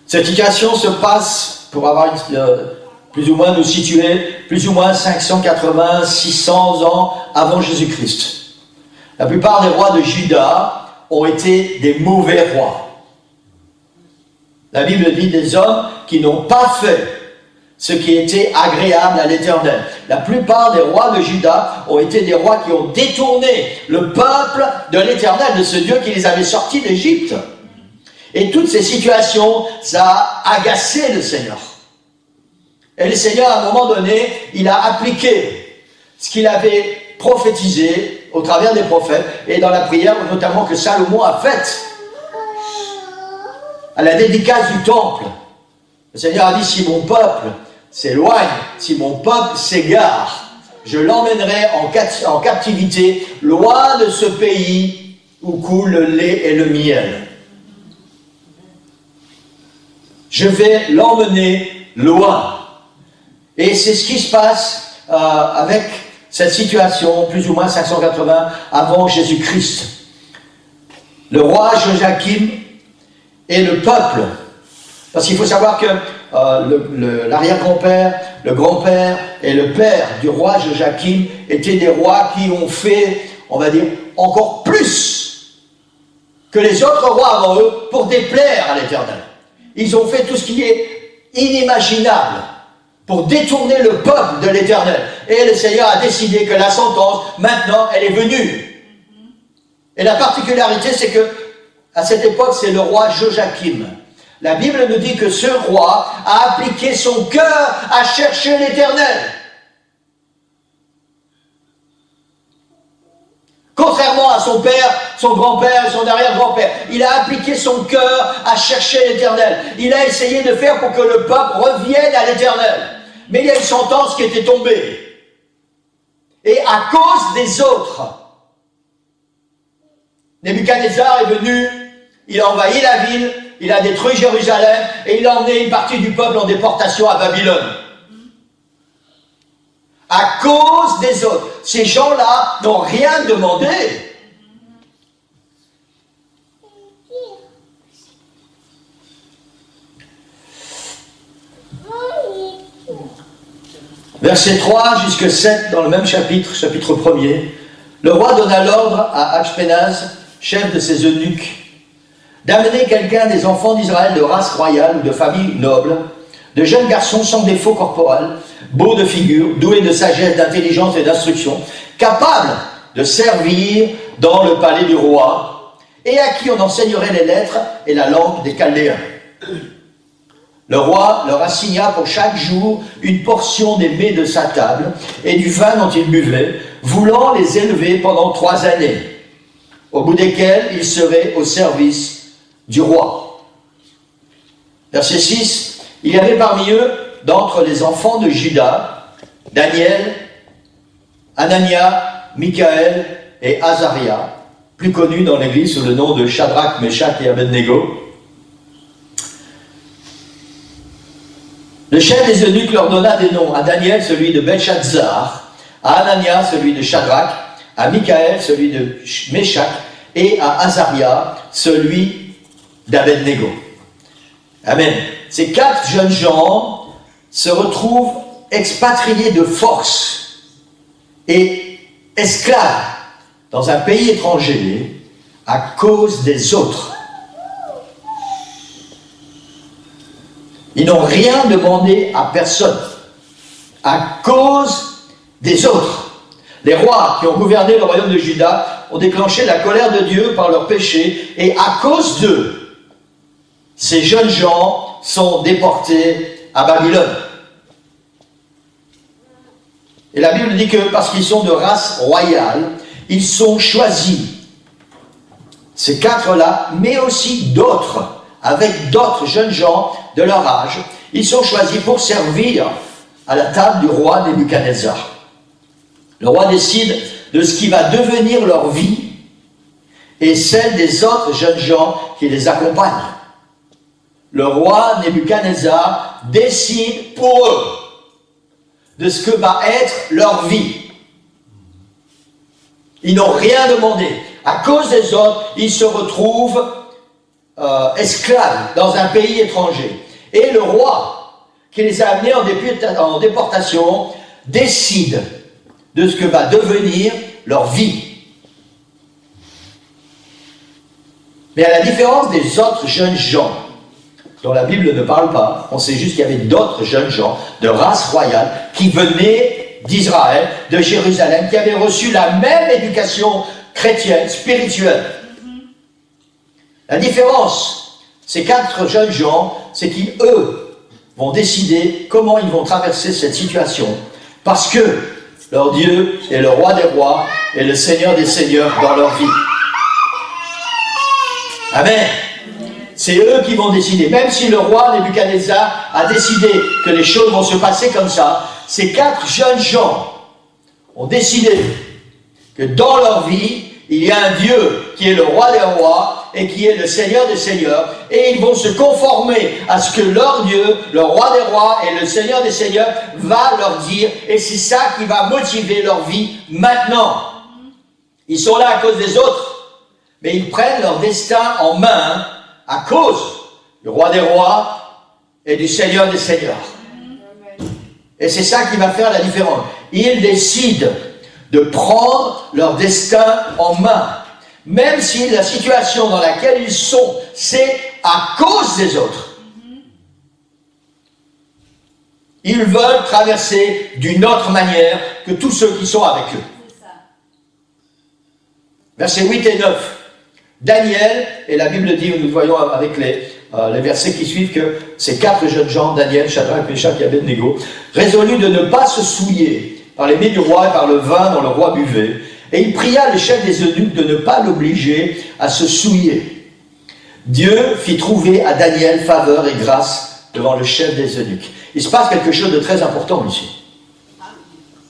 Cette situation se passe, pour avoir plus ou moins nous situer, plus ou moins 580, 600 ans avant Jésus-Christ. La plupart des rois de Juda ont été des mauvais rois. La Bible dit des hommes qui n'ont pas fait ce qui était agréable à l'Éternel. La plupart des rois de Juda ont été des rois qui ont détourné le peuple de l'Éternel, de ce Dieu qui les avait sortis d'Égypte. Et toutes ces situations, ça a agacé le Seigneur. Et le Seigneur, à un moment donné, il a appliqué ce qu'il avait prophétisé au travers des prophètes et dans la prière, notamment que Salomon a faite à la dédicace du temple. Le Seigneur a dit, si mon peuple s'éloigne, si mon peuple s'égare, je l'emmènerai en captivité, loin de ce pays où coule le lait et le miel. Je vais l'emmener loin. Et c'est ce qui se passe avec cette situation, plus ou moins 580 avant Jésus-Christ. Le roi Joachim et le peuple, parce qu'il faut savoir que l'arrière-grand-père, le grand-père et le père du roi Joachim étaient des rois qui ont fait, on va dire, encore plus que les autres rois avant eux pour déplaire à l'Éternel. Ils ont fait tout ce qui est inimaginable pour détourner le peuple de l'Éternel. Et le Seigneur a décidé que la sentence, maintenant, elle est venue. Et la particularité, c'est que, à cette époque, c'est le roi Joachim. La Bible nous dit que ce roi a appliqué son cœur à chercher l'Éternel. Contrairement à son père, son grand-père et son arrière-grand-père, il a appliqué son cœur à chercher l'Éternel. Il a essayé de faire pour que le peuple revienne à l'Éternel. Mais il y a une sentence qui était tombée. Et à cause des autres, Nebuchadnezzar est venu, il a envahi la ville, il a détruit Jérusalem et il a emmené une partie du peuple en déportation à Babylone. À cause des autres. Ces gens-là n'ont rien demandé. Versets 3 jusqu'à 7 dans le même chapitre, chapitre 1er. Le roi donna l'ordre à Ashpenaz, chef de ses eunuques, d'amener quelqu'un des enfants d'Israël de race royale ou de famille noble, de jeunes garçons sans défaut corporel, beaux de figure, doués de sagesse, d'intelligence et d'instruction, capables de servir dans le palais du roi, et à qui on enseignerait les lettres et la langue des Chaldéens. Le roi leur assigna pour chaque jour une portion des mets de sa table et du vin dont ils buvaient, voulant les élever pendant 3 années, au bout desquelles ils seraient au service du roi. Verset 6, il y avait parmi eux, d'entre les enfants de Juda, Daniel, Anania, Michaël et Azaria, plus connus dans l'Église sous le nom de Shadrach, Meshach et Abednego. Le chef des eunuques leur donna des noms, à Daniel celui de Belshazzar, à Anania celui de Shadrach, à Michaël celui de Meshach et à Azaria celui d'Abednego. Amen. Ces 4 jeunes gens se retrouvent expatriés de force et esclaves dans un pays étranger à cause des autres. Ils n'ont rien demandé à personne à cause des autres. Les rois qui ont gouverné le royaume de Juda ont déclenché la colère de Dieu par leurs péchés et à cause d'eux, ces jeunes gens sont déportés à Babylone. Et la Bible dit que parce qu'ils sont de race royale, ils sont choisis. Ces 4-là, mais aussi d'autres, avec d'autres jeunes gens de leur âge, ils sont choisis pour servir à la table du roi Nebuchadnezzar. Le roi décide de ce qui va devenir leur vie et celle des autres jeunes gens qui les accompagnent. Le roi Nebuchadnezzar décide pour eux de ce que va être leur vie. Ils n'ont rien demandé. À cause des autres, ils se retrouvent esclaves dans un pays étranger. Et le roi, qui les a amenés en déportation, décide de ce que va devenir leur vie. Mais à la différence des autres jeunes gens, dont la Bible ne parle pas, on sait juste qu'il y avait d'autres jeunes gens de race royale qui venaient d'Israël, de Jérusalem, qui avaient reçu la même éducation chrétienne, spirituelle. La différence, ces 4 jeunes gens, c'est qu'ils, eux, vont décider comment ils vont traverser cette situation, parce que leur Dieu est le roi des rois et le Seigneur des seigneurs dans leur vie. Amen. C'est eux qui vont décider. Même si le roi Nebuchadnezzar a décidé que les choses vont se passer comme ça, ces 4 jeunes gens ont décidé que dans leur vie, il y a un Dieu qui est le roi des rois et qui est le Seigneur des seigneurs, et ils vont se conformer à ce que leur Dieu, le roi des rois et le Seigneur des seigneurs, va leur dire, et c'est ça qui va motiver leur vie maintenant. Ils sont là à cause des autres, mais ils prennent leur destin en main à cause du roi des rois et du Seigneur des seigneurs. Et c'est ça qui va faire la différence. Ils décident de prendre leur destin en main, même si la situation dans laquelle ils sont, c'est à cause des autres. Ils veulent traverser d'une autre manière que tous ceux qui sont avec eux. Versets 8 et 9. Daniel, et la Bible dit, nous voyons avec les versets qui suivent, que ces 4 jeunes gens, Daniel, Shadrach, Meshach et Abednego, résolus de ne pas se souiller par les mets du roi et par le vin dont le roi buvait, et il pria le chef des eunuques de ne pas l'obliger à se souiller. Dieu fit trouver à Daniel faveur et grâce devant le chef des eunuques. Il se passe quelque chose de très important ici.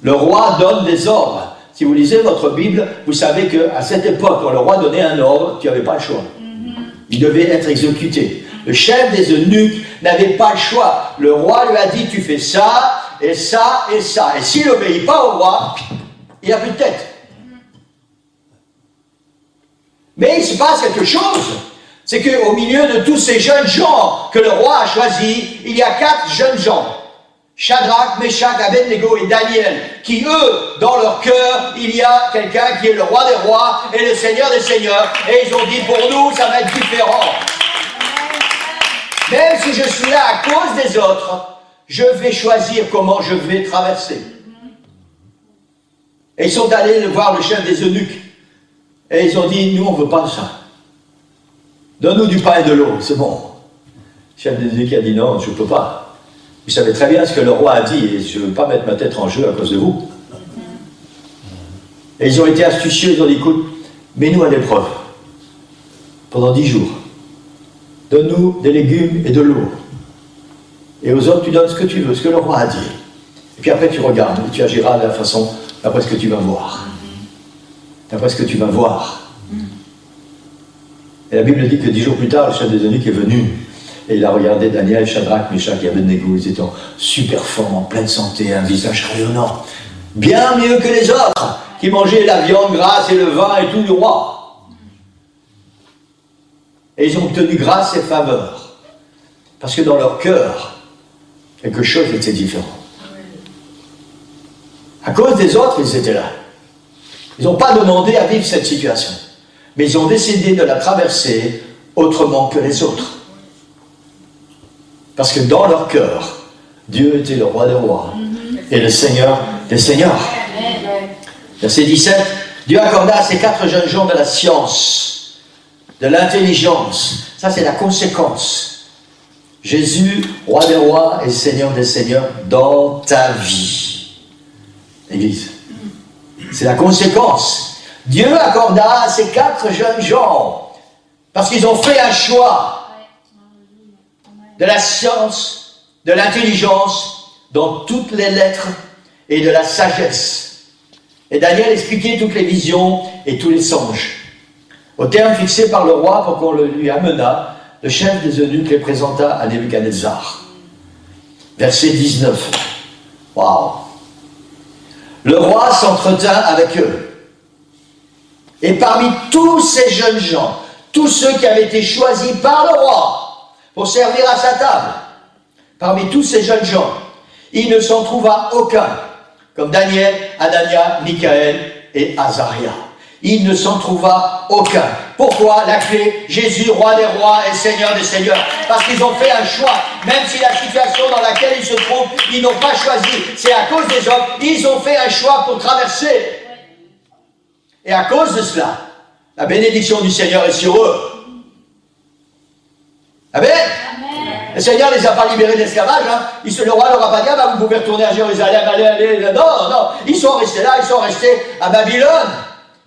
Le roi donne des ordres. Si vous lisez votre Bible, vous savez qu'à cette époque, quand le roi donnait un ordre, tu n'avais pas le choix. Il devait être exécuté. Le chef des eunuques n'avait pas le choix. Le roi lui a dit, tu fais ça, et ça, et ça. Et s'il n'obéit pas au roi, il n'y a plus de tête. Mais il se passe quelque chose. C'est qu'au milieu de tous ces jeunes gens que le roi a choisis, il y a 4 jeunes gens. Shadrach, Meshach, Abednego et Daniel, qui eux, dans leur cœur, il y a quelqu'un qui est le roi des rois et le Seigneur des seigneurs. Et ils ont dit, pour nous, ça va être différent. Même si je suis là à cause des autres, je vais choisir comment je vais traverser. Et ils sont allés voir le chef des eunuques. Et ils ont dit, nous, on ne veut pas ça. Donne-nous du pain et de l'eau, c'est bon. Le chef des eunuques a dit, non, je ne peux pas. Vous savez très bien ce que le roi a dit, et je ne veux pas mettre ma tête en jeu à cause de vous. Et ils ont été astucieux, ils ont dit, écoute, mets-nous à l'épreuve, pendant 10 jours. Donne-nous des légumes et de l'eau. Et aux autres, tu donnes ce que tu veux, ce que le roi a dit. Et puis après, tu regardes, et tu agiras de la façon, d'après ce que tu vas voir. D'après ce que tu vas voir. Et la Bible dit que 10 jours plus tard, le chef des eunuques est venu. Et il a regardé Daniel, Shadrach, Meshach et Abednego. Ils étaient en super forme, en pleine santé, un visage rayonnant. Bien mieux que les autres, qui mangeaient la viande grasse et le vin et tout du roi. Et ils ont obtenu grâce et faveur. Parce que dans leur cœur, quelque chose était différent. À cause des autres, ils étaient là. Ils n'ont pas demandé à vivre cette situation. Mais ils ont décidé de la traverser autrement que les autres. Parce que dans leur cœur, Dieu était le roi des rois et le Seigneur des seigneurs. Verset 17, Dieu accorda à ces 4 jeunes gens de la science, de l'intelligence. Ça, c'est la conséquence. Jésus, roi des rois et Seigneur des seigneurs dans ta vie. Église. C'est la conséquence. Dieu accorda à ces 4 jeunes gens parce qu'ils ont fait un choix de la science, de l'intelligence, dans toutes les lettres et de la sagesse. Et Daniel expliquait toutes les visions et tous les songes. Au terme fixé par le roi pour qu'on le lui amenât, le chef des eunuques les présenta à Nebuchadnezzar. Verset 19. Waouh! Le roi s'entretint avec eux. Et parmi tous ces jeunes gens, tous ceux qui avaient été choisis par le roi, pour servir à sa table. Parmi tous ces jeunes gens, il ne s'en trouva aucun, comme Daniel, Anania, Michaël et Azaria. Il ne s'en trouva aucun. Pourquoi? La clé, Jésus, roi des rois et Seigneur des seigneurs. Parce qu'ils ont fait un choix, même si la situation dans laquelle ils se trouvent, ils n'ont pas choisi. C'est à cause des hommes, ils ont fait un choix pour traverser. Et à cause de cela, la bénédiction du Seigneur est sur eux. Amen. Le Seigneur ne les a pas libérés de l'esclavage. Hein. Le roi leur a pas dit, ah, vous pouvez retourner à Jérusalem, allez. Non, non. Ils sont restés là, ils sont restés à Babylone.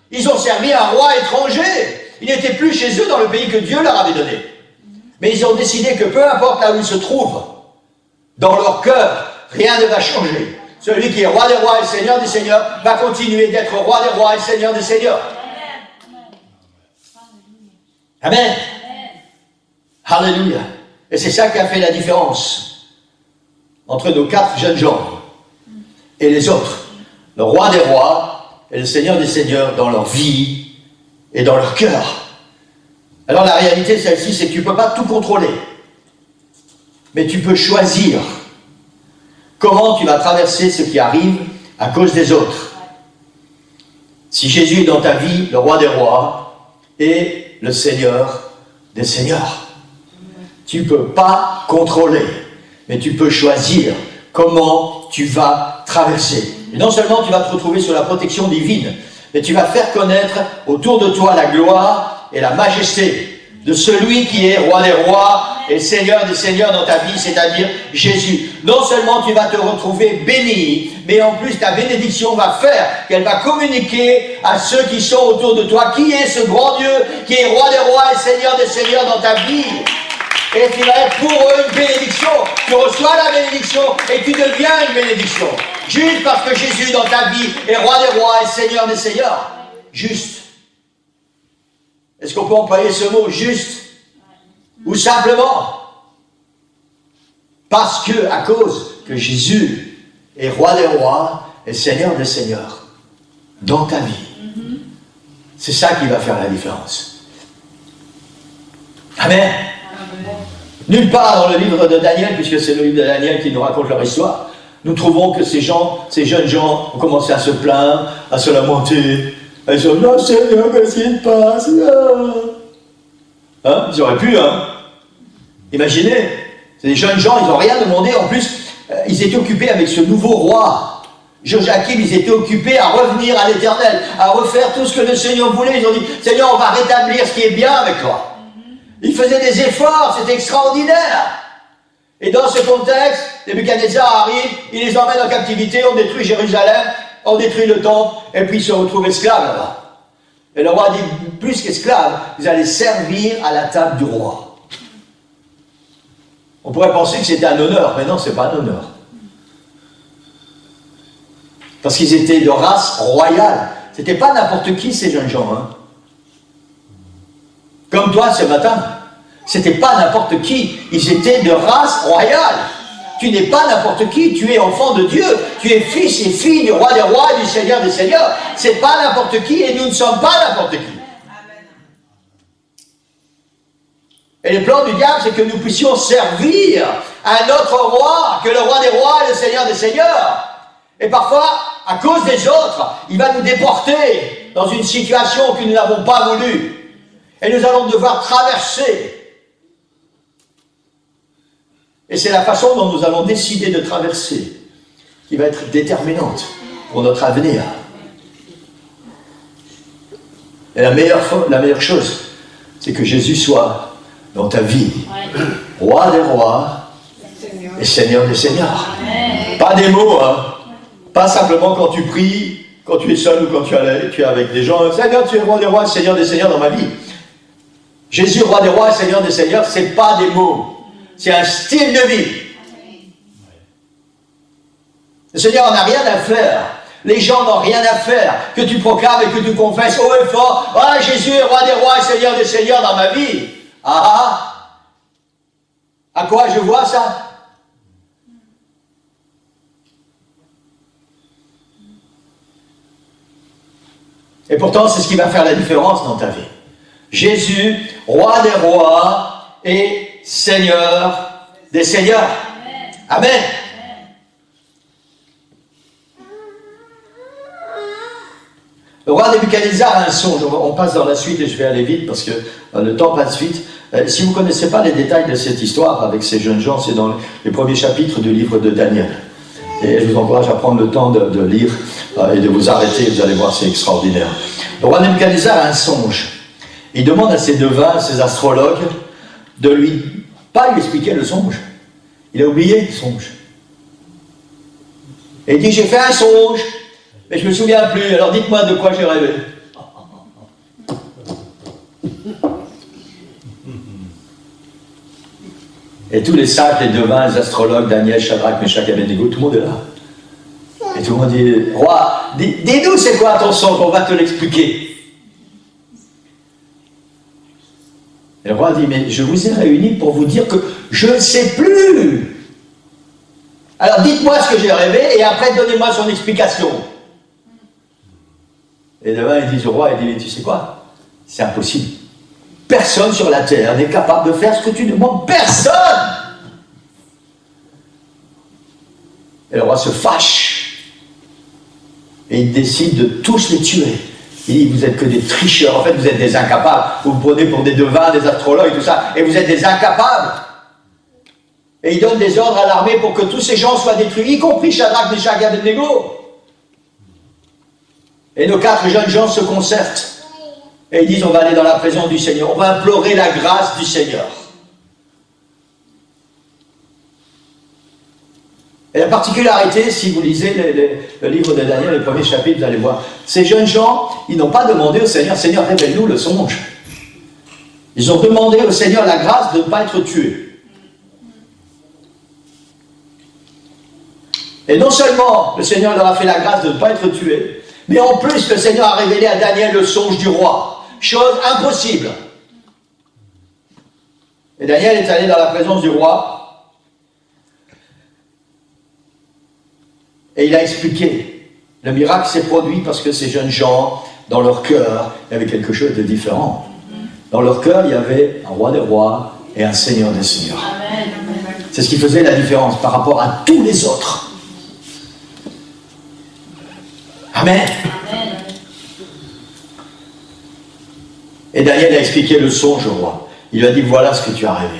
Ils ont servi un roi étranger. Ils n'étaient plus chez eux dans le pays que Dieu leur avait donné. Mais ils ont décidé que peu importe là où ils se trouvent, dans leur cœur, rien ne va changer. Celui qui est roi des rois et Seigneur des seigneurs va continuer d'être roi des rois et Seigneur des seigneurs. Amen. Alléluia. Et c'est ça qui a fait la différence entre nos 4 jeunes gens et les autres. Le roi des rois et le Seigneur des seigneurs dans leur vie et dans leur cœur. Alors la réalité, celle-ci, c'est que tu ne peux pas tout contrôler. Mais tu peux choisir comment tu vas traverser ce qui arrive à cause des autres. Si Jésus est dans ta vie, le roi des rois et le Seigneur des seigneurs. Tu ne peux pas contrôler, mais tu peux choisir comment tu vas traverser. Et non seulement tu vas te retrouver sous la protection divine, mais tu vas faire connaître autour de toi la gloire et la majesté de celui qui est roi des rois et Seigneur des seigneurs dans ta vie, c'est-à-dire Jésus. Non seulement tu vas te retrouver béni, mais en plus ta bénédiction va faire qu'elle va communiquer à ceux qui sont autour de toi. Qui est ce grand Dieu qui est roi des rois et Seigneur des seigneurs dans ta vie? Et tu vas être pour eux une bénédiction. Tu reçois la bénédiction et tu deviens une bénédiction. Juste parce que Jésus dans ta vie est roi des rois et Seigneur des seigneurs. Juste. Est-ce qu'on peut employer ce mot juste? Ou simplement? Parce que, à cause que Jésus est roi des rois et Seigneur des seigneurs dans ta vie. C'est ça qui va faire la différence. Amen. Nulle part dans le livre de Daniel, puisque c'est le livre de Daniel qui nous raconte leur histoire, nous trouvons que ces jeunes gens ont commencé à se plaindre, à se lamenter. Ils disent, non Seigneur, qu'est-ce qu'il passe hein? Ils auraient pu, hein? Imaginez, c'est des jeunes gens, ils n'ont rien demandé. En plus, ils étaient occupés avec ce nouveau roi. Joachim, ils étaient occupés à revenir à l'Éternel, à refaire tout ce que le Seigneur voulait. Ils ont dit, Seigneur, on va rétablir ce qui est bien avec toi. Ils faisaient des efforts, c'était extraordinaire. Et dans ce contexte, Nebuchadnezzar arrive, il les emmène en captivité, on détruit Jérusalem, on détruit le temple, et puis ils se retrouvent esclaves là-bas. Et le roi dit, plus qu'esclaves, vous allez servir à la table du roi. On pourrait penser que c'était un honneur, mais non, c'est pas un honneur. Parce qu'ils étaient de race royale. C'était pas n'importe qui ces jeunes gens, hein. Comme toi ce matin. C'était pas n'importe qui. Ils étaient de race royale. Tu n'es pas n'importe qui. Tu es enfant de Dieu. Tu es fils et fille du roi des rois et du Seigneur des seigneurs. C'est pas n'importe qui et nous ne sommes pas n'importe qui. Et le plan du diable, c'est que nous puissions servir un autre roi que le roi des rois et le Seigneur des seigneurs. Et parfois, à cause des autres, il va nous déporter dans une situation que nous n'avons pas voulu. Et nous allons devoir traverser. Et c'est la façon dont nous allons décider de traverser qui va être déterminante pour notre avenir. Et la meilleure chose, c'est que Jésus soit dans ta vie, roi des rois et Seigneur des seigneurs. Pas des mots, hein. Pas simplement quand tu pries, quand tu es seul ou quand tu es avec des gens. Seigneur, tu es roi des rois et Seigneur des seigneurs dans ma vie. Jésus, roi des rois et Seigneur des seigneurs, ce n'est pas des mots. C'est un style de vie. Le Seigneur n'en a rien à faire. Les gens n'ont rien à faire que tu proclames et que tu confesses haut et fort. Ah, Jésus est roi des rois et Seigneur des seigneurs dans ma vie. Ah, à quoi je vois ça? Et pourtant, c'est ce qui va faire la différence dans ta vie. Jésus, roi des rois et Seigneur des seigneurs. Amen. Le roi Nebuchadnezzar a un songe. On passe dans la suite et je vais aller vite parce que le temps passe vite. Si vous ne connaissez pas les détails de cette histoire avec ces jeunes gens, c'est dans les premiers chapitres du livre de Daniel. Et je vous encourage à prendre le temps de lire et de vous arrêter. Vous allez voir, c'est extraordinaire. Le roi Nebuchadnezzar a un songe. Il demande à ses devins, ses astrologues, de pas lui expliquer le songe. Il a oublié le songe. Et il dit, j'ai fait un songe, mais je ne me souviens plus, alors dites-moi de quoi j'ai rêvé. Et tous les sages, les devins, les astrologues, Daniel, Shadrach, Meshach, Abednego, tout le monde est là. Et tout le monde dit, roi, dis-nous c'est quoi ton songe, on va te l'expliquer. Et le roi dit, mais je vous ai réunis pour vous dire que je ne sais plus. Alors dites-moi ce que j'ai rêvé et après donnez-moi son explication. Et devant ils disent au roi, il dit, mais tu sais quoi? C'est impossible. Personne sur la terre n'est capable de faire ce que tu demandes. Personne! Et le roi se fâche. Et il décide de tous les tuer. Il dit, vous êtes que des tricheurs, en fait vous êtes des incapables. Vous vous prenez pour des devins, des astrologues, tout ça, et vous êtes des incapables. Et il donne des ordres à l'armée pour que tous ces gens soient détruits, y compris Shadrach, Meshach et Abednego. Et nos 4 jeunes gens se concertent. Et ils disent, on va aller dans la présence du Seigneur, on va implorer la grâce du Seigneur. Et la particularité, si vous lisez le livre de Daniel, les premiers chapitres, vous allez voir, ces jeunes gens, ils n'ont pas demandé au Seigneur, Seigneur, révèle-nous le songe. Ils ont demandé au Seigneur la grâce de ne pas être tués. Et non seulement le Seigneur leur a fait la grâce de ne pas être tués, mais en plus le Seigneur a révélé à Daniel le songe du roi. Chose impossible. Et Daniel est allé dans la présence du roi. Et il a expliqué. Le miracle s'est produit parce que ces jeunes gens, dans leur cœur, il y avait quelque chose de différent. Dans leur cœur, il y avait un roi des rois et un Seigneur des seigneurs. C'est ce qui faisait la différence par rapport à tous les autres. Amen. Et Daniel a expliqué le songe au roi. Il lui a dit, voilà ce que tu as rêvé.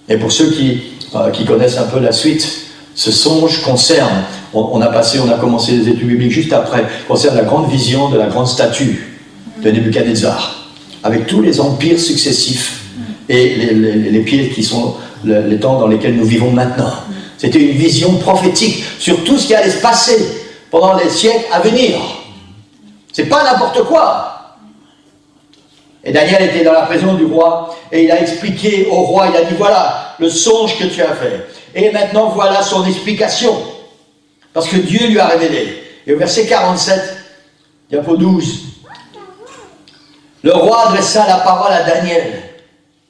Et pour ceux qui connaissent un peu la suite, ce songe concerne, on a commencé les études bibliques juste après, concerne la grande vision de la grande statue de Nebuchadnezzar, avec tous les empires successifs et les pieds qui sont les temps dans lesquels nous vivons maintenant. C'était une vision prophétique sur tout ce qui allait se passer pendant les siècles à venir. C'est pas n'importe quoi. Et Daniel était dans la présence du roi et il a expliqué au roi, il a dit voilà le songe que tu as fait. Et maintenant voilà son explication. Parce que Dieu lui a révélé. Et au verset 47, diapo 12, le roi adressa la parole à Daniel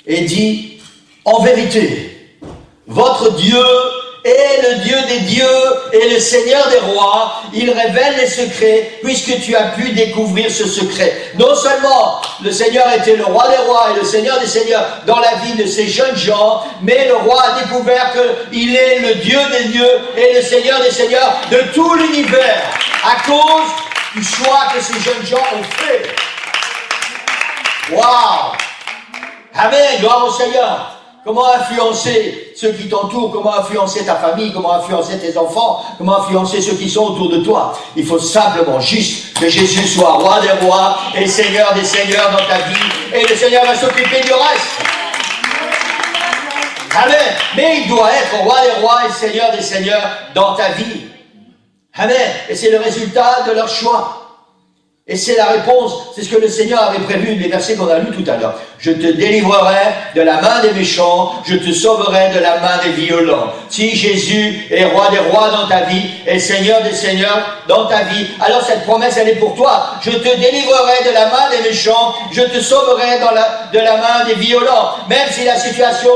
et dit, en vérité, votre Dieu est le Dieu des dieux et le Seigneur des rois. Il révèle les secrets puisque tu as pu découvrir ce secret. Non seulement le Seigneur était le roi des rois et le Seigneur des seigneurs dans la vie de ces jeunes gens, mais le roi a découvert qu'il est le Dieu des dieux et le Seigneur des seigneurs de tout l'univers à cause du choix que ces jeunes gens ont fait. Waouh! Amen, gloire au Seigneur. Comment influencer ceux qui t'entourent, comment influencer ta famille, comment influencer tes enfants, comment influencer ceux qui sont autour de toi. Il faut simplement juste que Jésus soit roi des rois et Seigneur des seigneurs dans ta vie, et le Seigneur va s'occuper du reste. Amen. Mais il doit être roi des rois et Seigneur des seigneurs dans ta vie. Amen. Et c'est le résultat de leur choix. Et c'est la réponse, c'est ce que le Seigneur avait prévu, les versets qu'on a lus tout à l'heure. Je te délivrerai de la main des méchants, je te sauverai de la main des violents. Si Jésus est roi des rois dans ta vie et Seigneur des seigneurs dans ta vie, alors cette promesse elle est pour toi. Je te délivrerai de la main des méchants, je te sauverai de la main des violents. Même si la situation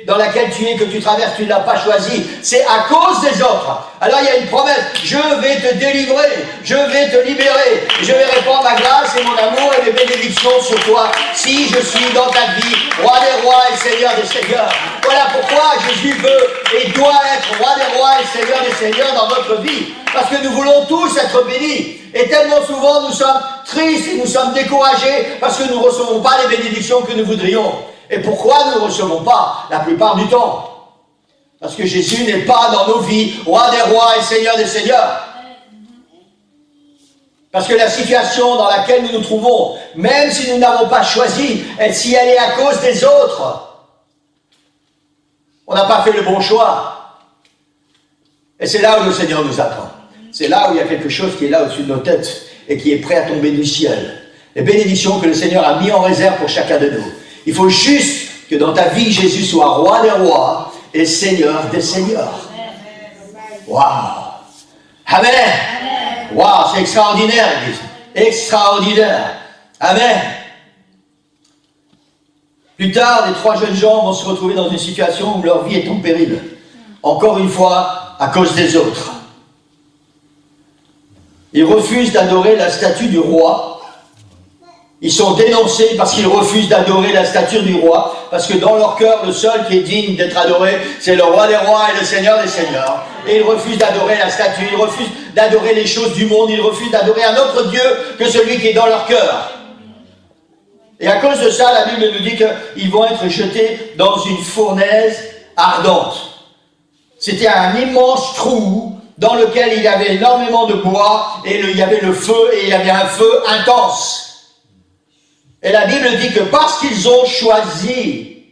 dans laquelle tu es, que tu traverses, tu ne l'as pas choisie, c'est à cause des autres. Alors il y a une promesse, je vais te délivrer, je vais te libérer, je vais répandre ma grâce et mon amour et mes bénédictions sur toi, si je suis dans ta vie, roi des rois et Seigneur des seigneurs. Voilà pourquoi Jésus veut et doit être roi des rois et Seigneur des seigneurs dans notre vie, parce que nous voulons tous être bénis. Et tellement souvent nous sommes tristes et nous sommes découragés parce que nous ne recevons pas les bénédictions que nous voudrions. Et pourquoi nous ne recevons pas la plupart du temps? Parce que Jésus n'est pas dans nos vies, roi des rois et Seigneur des seigneurs. Parce que la situation dans laquelle nous nous trouvons, même si nous n'avons pas choisi, et si elle est à cause des autres, on n'a pas fait le bon choix. Et c'est là où le Seigneur nous attend. C'est là où il y a quelque chose qui est là au-dessus de nos têtes et qui est prêt à tomber du ciel. Les bénédictions que le Seigneur a mis en réserve pour chacun de nous. Il faut juste que dans ta vie, Jésus soit roi des rois et Seigneur des seigneurs. Waouh! Amen! Waouh, c'est extraordinaire, Église. Extraordinaire. Amen. Plus tard, les trois jeunes gens vont se retrouver dans une situation où leur vie est en péril. Encore une fois, à cause des autres. Ils refusent d'adorer la statue du roi. Ils sont dénoncés parce qu'ils refusent d'adorer la statue du roi, parce que dans leur cœur, le seul qui est digne d'être adoré, c'est le roi des rois et le Seigneur des seigneurs. Et ils refusent d'adorer la statue, ils refusent d'adorer les choses du monde, ils refusent d'adorer un autre Dieu que celui qui est dans leur cœur. Et à cause de ça, la Bible nous dit qu'ils vont être jetés dans une fournaise ardente. C'était un immense trou dans lequel il y avait énormément de bois, et il y avait le feu, et il y avait un feu intense. Et la Bible dit que parce qu'ils ont choisi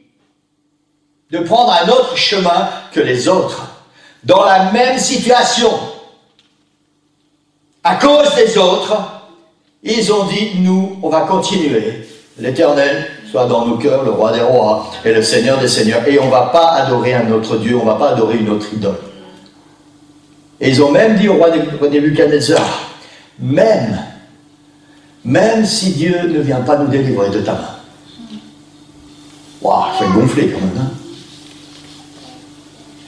de prendre un autre chemin que les autres, dans la même situation, à cause des autres, ils ont dit, nous, on va continuer. L'Éternel soit dans nos cœurs, le roi des rois et le Seigneur des seigneurs. Et on ne va pas adorer un autre Dieu, on ne va pas adorer une autre idole. Et ils ont même dit au roi Nebuchadnezzar, même si Dieu ne vient pas nous délivrer de ta main. Waouh, ça fait gonfler quand même. Hein?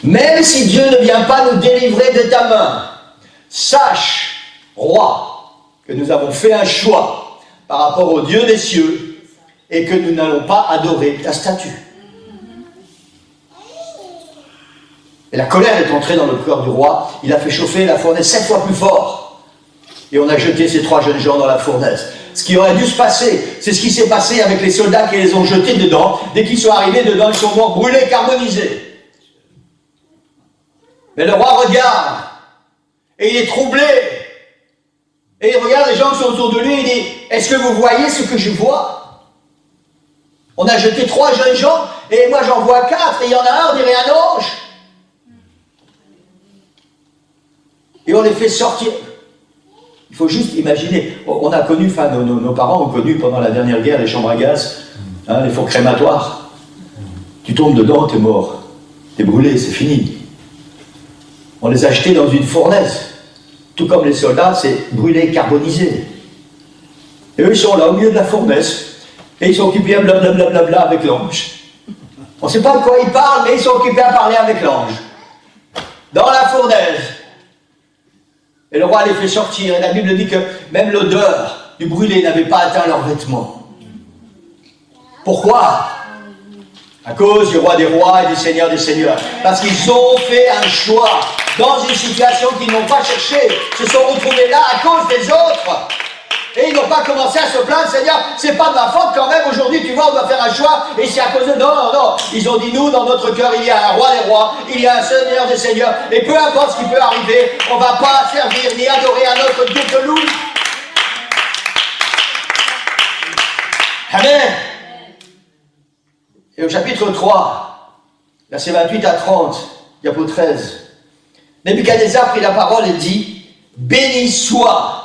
Même si Dieu ne vient pas nous délivrer de ta main, sache, roi, que nous avons fait un choix par rapport au Dieu des cieux et que nous n'allons pas adorer ta statue. Et la colère est entrée dans le cœur du roi. Il a fait chauffer la fournaise 7 fois plus fort. Et on a jeté ces 3 jeunes gens dans la fournaise. Ce qui aurait dû se passer, c'est ce qui s'est passé avec les soldats qui les ont jetés dedans. Dès qu'ils sont arrivés dedans, ils sont morts, brûlés, carbonisés. Mais le roi regarde. Et il est troublé. Et il regarde les gens qui sont autour de lui et il dit, est-ce que vous voyez ce que je vois? On a jeté 3 jeunes gens et moi j'en vois 4 et il y en a un, on dirait un ange. Et on les fait sortir. Il faut juste imaginer, on a connu, enfin nos parents ont connu pendant la dernière guerre les chambres à gaz, hein, les fours crématoires. Tu tombes dedans, t'es mort. T'es brûlé, c'est fini. On les a jetés dans une fournaise. Tout comme les soldats, c'est brûlé, carbonisé. Et eux, ils sont là au milieu de la fournaise. Et ils sont occupés à blablabla avec l'ange. On ne sait pas de quoi ils parlent, mais ils sont occupés à parler avec l'ange. Dans la fournaise. Et le roi les fait sortir. Et la Bible dit que même l'odeur du brûlé n'avait pas atteint leurs vêtements. Pourquoi? À cause du roi des rois et du seigneur des seigneurs. Parce qu'ils ont fait un choix dans une situation qu'ils n'ont pas cherchée. Se sont retrouvés là à cause des autres. Et ils n'ont pas commencé à se plaindre, Seigneur, c'est pas de ma faute quand même, aujourd'hui tu vois, on doit faire un choix, et c'est à cause de... Non, non, non. Ils ont dit, nous, dans notre cœur, il y a un roi des rois, il y a un seigneur des seigneurs, et peu importe ce qui peut arriver, on ne va pas servir ni adorer un autre Dieu que nous. Amen. Et au chapitre 3, versets 28 à 30, diapo 13, Nebuchadnezzar prit la parole et dit, béni soit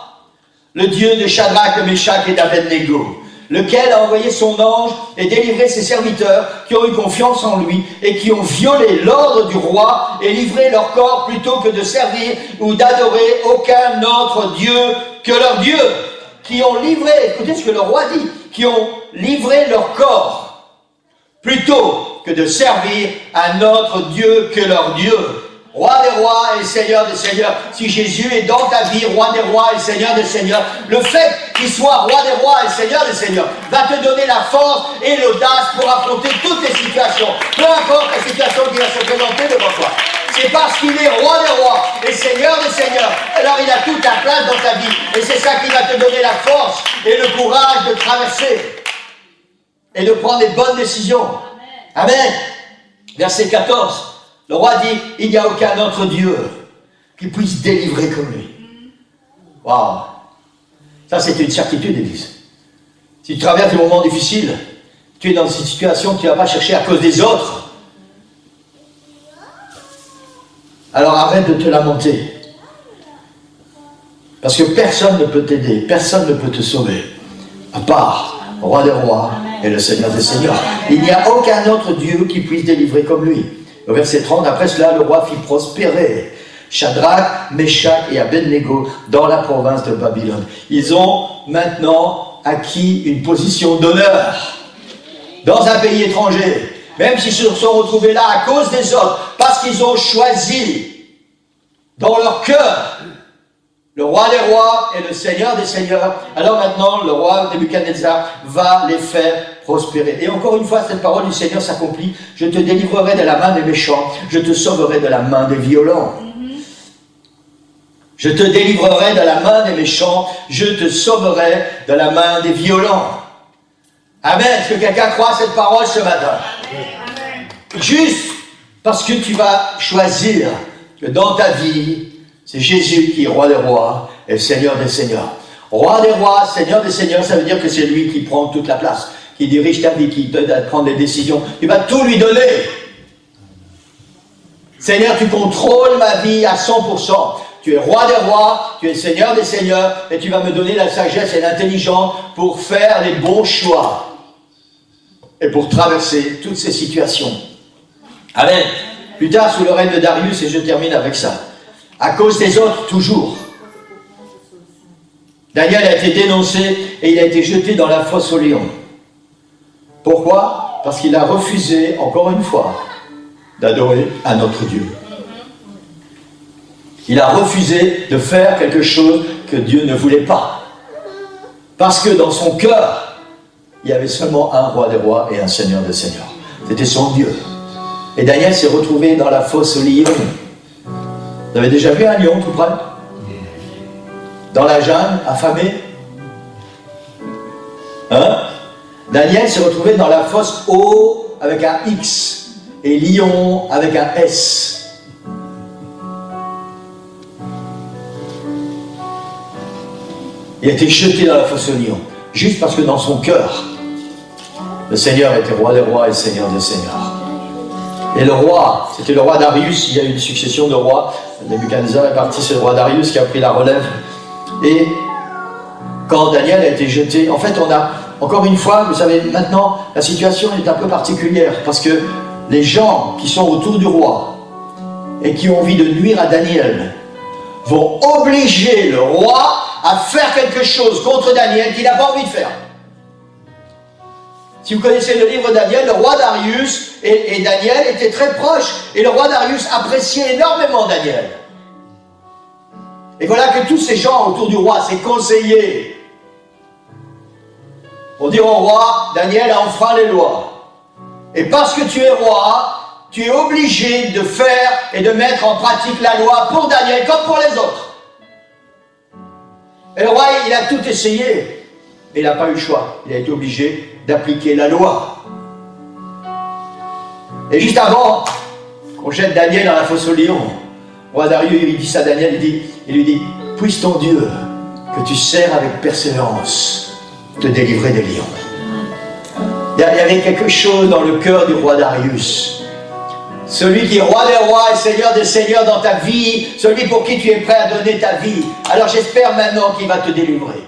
le Dieu de Shadrach, Meshach et d'Abednego, lequel a envoyé son ange et délivré ses serviteurs qui ont eu confiance en lui et qui ont violé l'ordre du roi et livré leur corps plutôt que de servir ou d'adorer aucun autre Dieu que leur Dieu, qui ont livré, écoutez ce que le roi dit, qui ont livré leur corps plutôt que de servir un autre Dieu que leur Dieu. Roi des rois et Seigneur des seigneurs. Si Jésus est dans ta vie, roi des rois et Seigneur des seigneurs, le fait qu'il soit roi des rois et Seigneur des seigneurs va te donner la force et l'audace pour affronter toutes les situations. Peu importe la situation qui va se présenter devant toi. C'est parce qu'il est roi des rois et Seigneur des seigneurs. Alors il a toute la place dans ta vie. Et c'est ça qui va te donner la force et le courage de traverser et de prendre les bonnes décisions. Amen. Verset 14. Le roi dit, il n'y a aucun autre Dieu qui puisse délivrer comme lui. Waouh! Ça, c'est une certitude, Église. Si tu traverses des moments difficiles, tu es dans une situation que tu ne vas pas chercher à cause des autres. Alors arrête de te lamenter. Parce que personne ne peut t'aider, personne ne peut te sauver, à part le roi des rois et le Seigneur des seigneurs. Il n'y a aucun autre Dieu qui puisse délivrer comme lui. Au verset 30, après cela, le roi fit prospérer Shadrach, Meshach et Abednego dans la province de Babylone. Ils ont maintenant acquis une position d'honneur dans un pays étranger, même s'ils se sont retrouvés là à cause des autres, parce qu'ils ont choisi dans leur cœur le roi des rois et le Seigneur des seigneurs. Alors maintenant, le roi Nebuchadnezzar va les faire prospérer. Et encore une fois, cette parole du Seigneur s'accomplit. Je te délivrerai de la main des méchants, je te sauverai de la main des violents. Je te délivrerai de la main des méchants, je te sauverai de la main des violents. Amen. Est-ce que quelqu'un croit cette parole ce matin? Amen. Juste parce que tu vas choisir que dans ta vie, c'est Jésus qui est roi des rois et Seigneur des seigneurs. Roi des rois, Seigneur des seigneurs, ça veut dire que c'est lui qui prend toute la place, qui dirige ta vie, qui t'aide à prendre des décisions. Tu vas tout lui donner. Seigneur, tu contrôles ma vie à 100%. Tu es roi des rois, tu es Seigneur des seigneurs, et tu vas me donner la sagesse et l'intelligence pour faire les bons choix et pour traverser toutes ces situations. Amen. Plus tard, sous le règne de Darius, et je termine avec ça, à cause des autres, toujours. Daniel a été dénoncé et il a été jeté dans la fosse aux lions. Pourquoi? Parce qu'il a refusé, encore une fois, d'adorer un autre Dieu. Il a refusé de faire quelque chose que Dieu ne voulait pas. Parce que dans son cœur, il y avait seulement un roi des rois et un Seigneur des seigneurs. C'était son Dieu. Et Daniel s'est retrouvé dans la fosse au lion. Vous avez déjà vu un lion tout près? Dans la jungle, affamé? Hein? Daniel s'est retrouvé dans la fosse O avec un X et lion avec un S. Il a été jeté dans la fosse au lion, juste parce que dans son cœur, le Seigneur était roi des rois et Seigneur des seigneurs. Et le roi, c'était le roi Darius, il y a eu une succession de rois. Nebuchadnezzar est parti, c'est le roi Darius qui a pris la relève. Et quand Daniel a été jeté, en fait on a, encore une fois, vous savez, maintenant la situation est un peu particulière, parce que les gens qui sont autour du roi et qui ont envie de nuire à Daniel vont obliger le roi à faire quelque chose contre Daniel qu'il n'a pas envie de faire. Si vous connaissez le livre de Daniel, le roi Darius et Daniel étaient très proches. Et le roi Darius appréciait énormément Daniel. Et voilà que tous ces gens autour du roi, ses conseillers, vont dire au roi, Daniel a enfreint les lois. Et parce que tu es roi, tu es obligé de faire et de mettre en pratique la loi pour Daniel comme pour les autres. Et le roi, il a tout essayé. Mais il n'a pas eu le choix. Il a été obligé d'appliquer la loi. Et juste avant qu'on jette Daniel dans la fosse au lion, le roi Darius, il dit ça à Daniel, il lui dit, puisse ton Dieu, que tu sers avec persévérance, te délivrer des lions. Il y avait quelque chose dans le cœur du roi Darius. Celui qui est roi des rois et seigneur des seigneurs dans ta vie, celui pour qui tu es prêt à donner ta vie. Alors j'espère maintenant qu'il va te délivrer.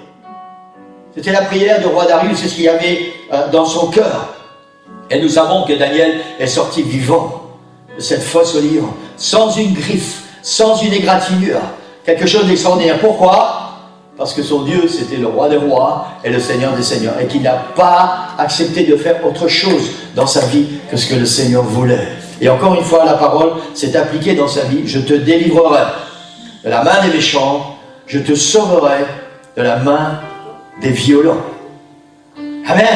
C'était la prière du roi Darius, c'est ce qu'il y avait dans son cœur. Et nous savons que Daniel est sorti vivant de cette fosse au lion, sans une griffe, sans une égratignure. Quelque chose d'extraordinaire. Pourquoi? Parce que son Dieu, c'était le roi des rois et le Seigneur des seigneurs. Et qu'il n'a pas accepté de faire autre chose dans sa vie que ce que le Seigneur voulait. Et encore une fois, la parole s'est appliquée dans sa vie. Je te délivrerai de la main des méchants, je te sauverai de la main des violents. Amen.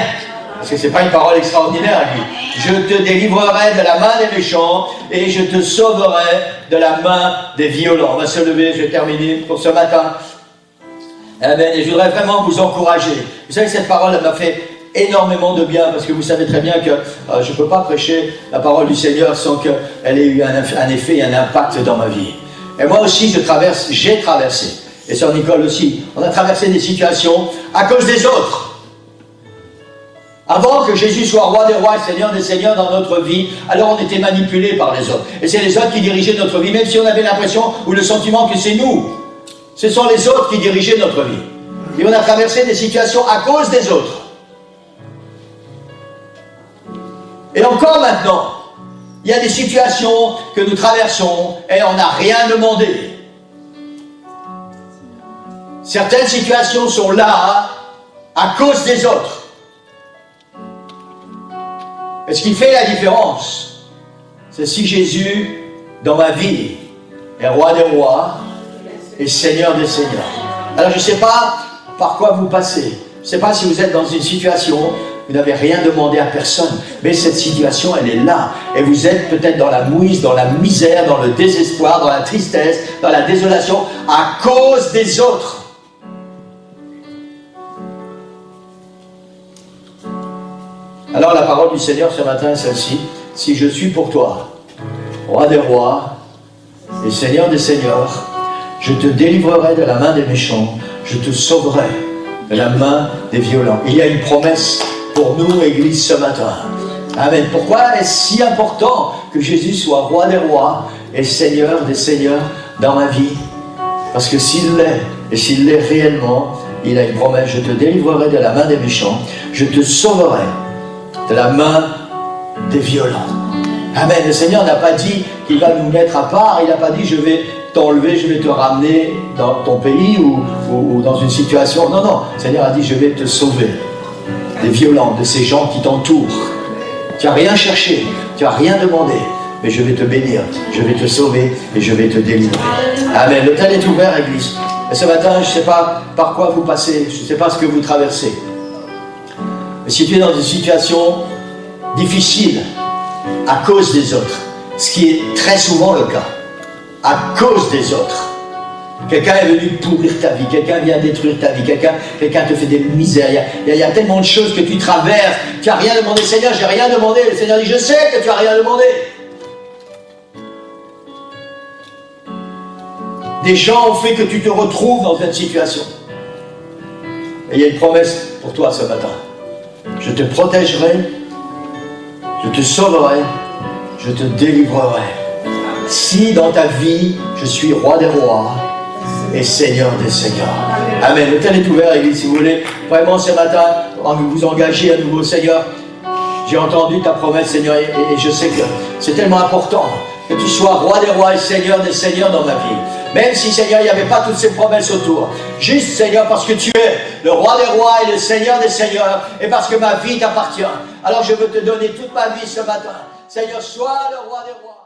Parce que ce n'est pas une parole extraordinaire, lui. Je te délivrerai de la main des méchants et je te sauverai de la main des violents. On va se lever, je vais terminer pour ce matin. Amen. Et je voudrais vraiment vous encourager. Vous savez que cette parole m'a fait énormément de bien, parce que vous savez très bien que je ne peux pas prêcher la parole du Seigneur sans qu'elle ait eu un effet et un impact dans ma vie. Et moi aussi, j'ai traversé, et sœur Nicole aussi, on a traversé des situations à cause des autres. Avant que Jésus soit roi des rois et Seigneur des seigneurs dans notre vie, alors on était manipulé par les autres. Et c'est les autres qui dirigeaient notre vie, même si on avait l'impression ou le sentiment que c'est nous. Ce sont les autres qui dirigeaient notre vie. Et on a traversé des situations à cause des autres. Et encore maintenant, il y a des situations que nous traversons et on n'a rien demandé. Certaines situations sont là à cause des autres. Et ce qui fait la différence, c'est si Jésus, dans ma vie, est roi des rois et Seigneur des seigneurs. Alors je ne sais pas par quoi vous passez. Je ne sais pas si vous êtes dans une situation, vous n'avez rien demandé à personne, mais cette situation, elle est là. Et vous êtes peut-être dans la mouise, dans la misère, dans le désespoir, dans la tristesse, dans la désolation, à cause des autres. Alors la parole du Seigneur ce matin est celle-ci. Si je suis pour toi, roi des rois et Seigneur des seigneurs, je te délivrerai de la main des méchants, je te sauverai de la main des violents. Il y a une promesse pour nous, Église, ce matin. Amen. Pourquoi est-ce si important que Jésus soit roi des rois et Seigneur des seigneurs dans ma vie? Parce que s'il l'est, et s'il l'est réellement, il a une promesse. Je te délivrerai de la main des méchants, je te sauverai de la main des violents. Amen. Le Seigneur n'a pas dit qu'il va nous mettre à part, il n'a pas dit je vais t'enlever, je vais te ramener dans ton pays ou dans une situation. Non, non. Le Seigneur a dit je vais te sauver des violents, de ces gens qui t'entourent. Tu n'as rien cherché, tu n'as rien demandé, mais je vais te bénir, je vais te sauver et je vais te délivrer. Amen. Le tel est ouvert, Église. Et ce matin, je ne sais pas par quoi vous passez, je ne sais pas ce que vous traversez. Mais si tu es dans une situation difficile à cause des autres, Ce qui est très souvent le cas, à cause des autres. Quelqu'un est venu pourrir ta vie, quelqu'un vient détruire ta vie, quelqu'un te fait des misères. Il y a tellement de choses que tu traverses, tu n'as rien demandé. Seigneur, j'ai rien demandé. Le Seigneur dit, je sais que tu n'as rien demandé. Des gens ont fait que tu te retrouves dans cette situation. Et il y a une promesse pour toi ce matin. Je te protégerai, je te sauverai, je te délivrerai. Si dans ta vie, je suis roi des rois et Seigneur des seigneurs. Amen. Le tel est ouvert, Église, si vous voulez vraiment ce matin, vous engager à nouveau, Seigneur. J'ai entendu ta promesse, Seigneur, et je sais que c'est tellement important que tu sois roi des rois et Seigneur des seigneurs dans ma vie. Même si, Seigneur, il n'y avait pas toutes ces promesses autour. Juste, Seigneur, parce que tu es le roi des rois et le Seigneur des seigneurs, et parce que ma vie t'appartient. Alors je veux te donner toute ma vie ce matin. Seigneur, sois le roi des rois.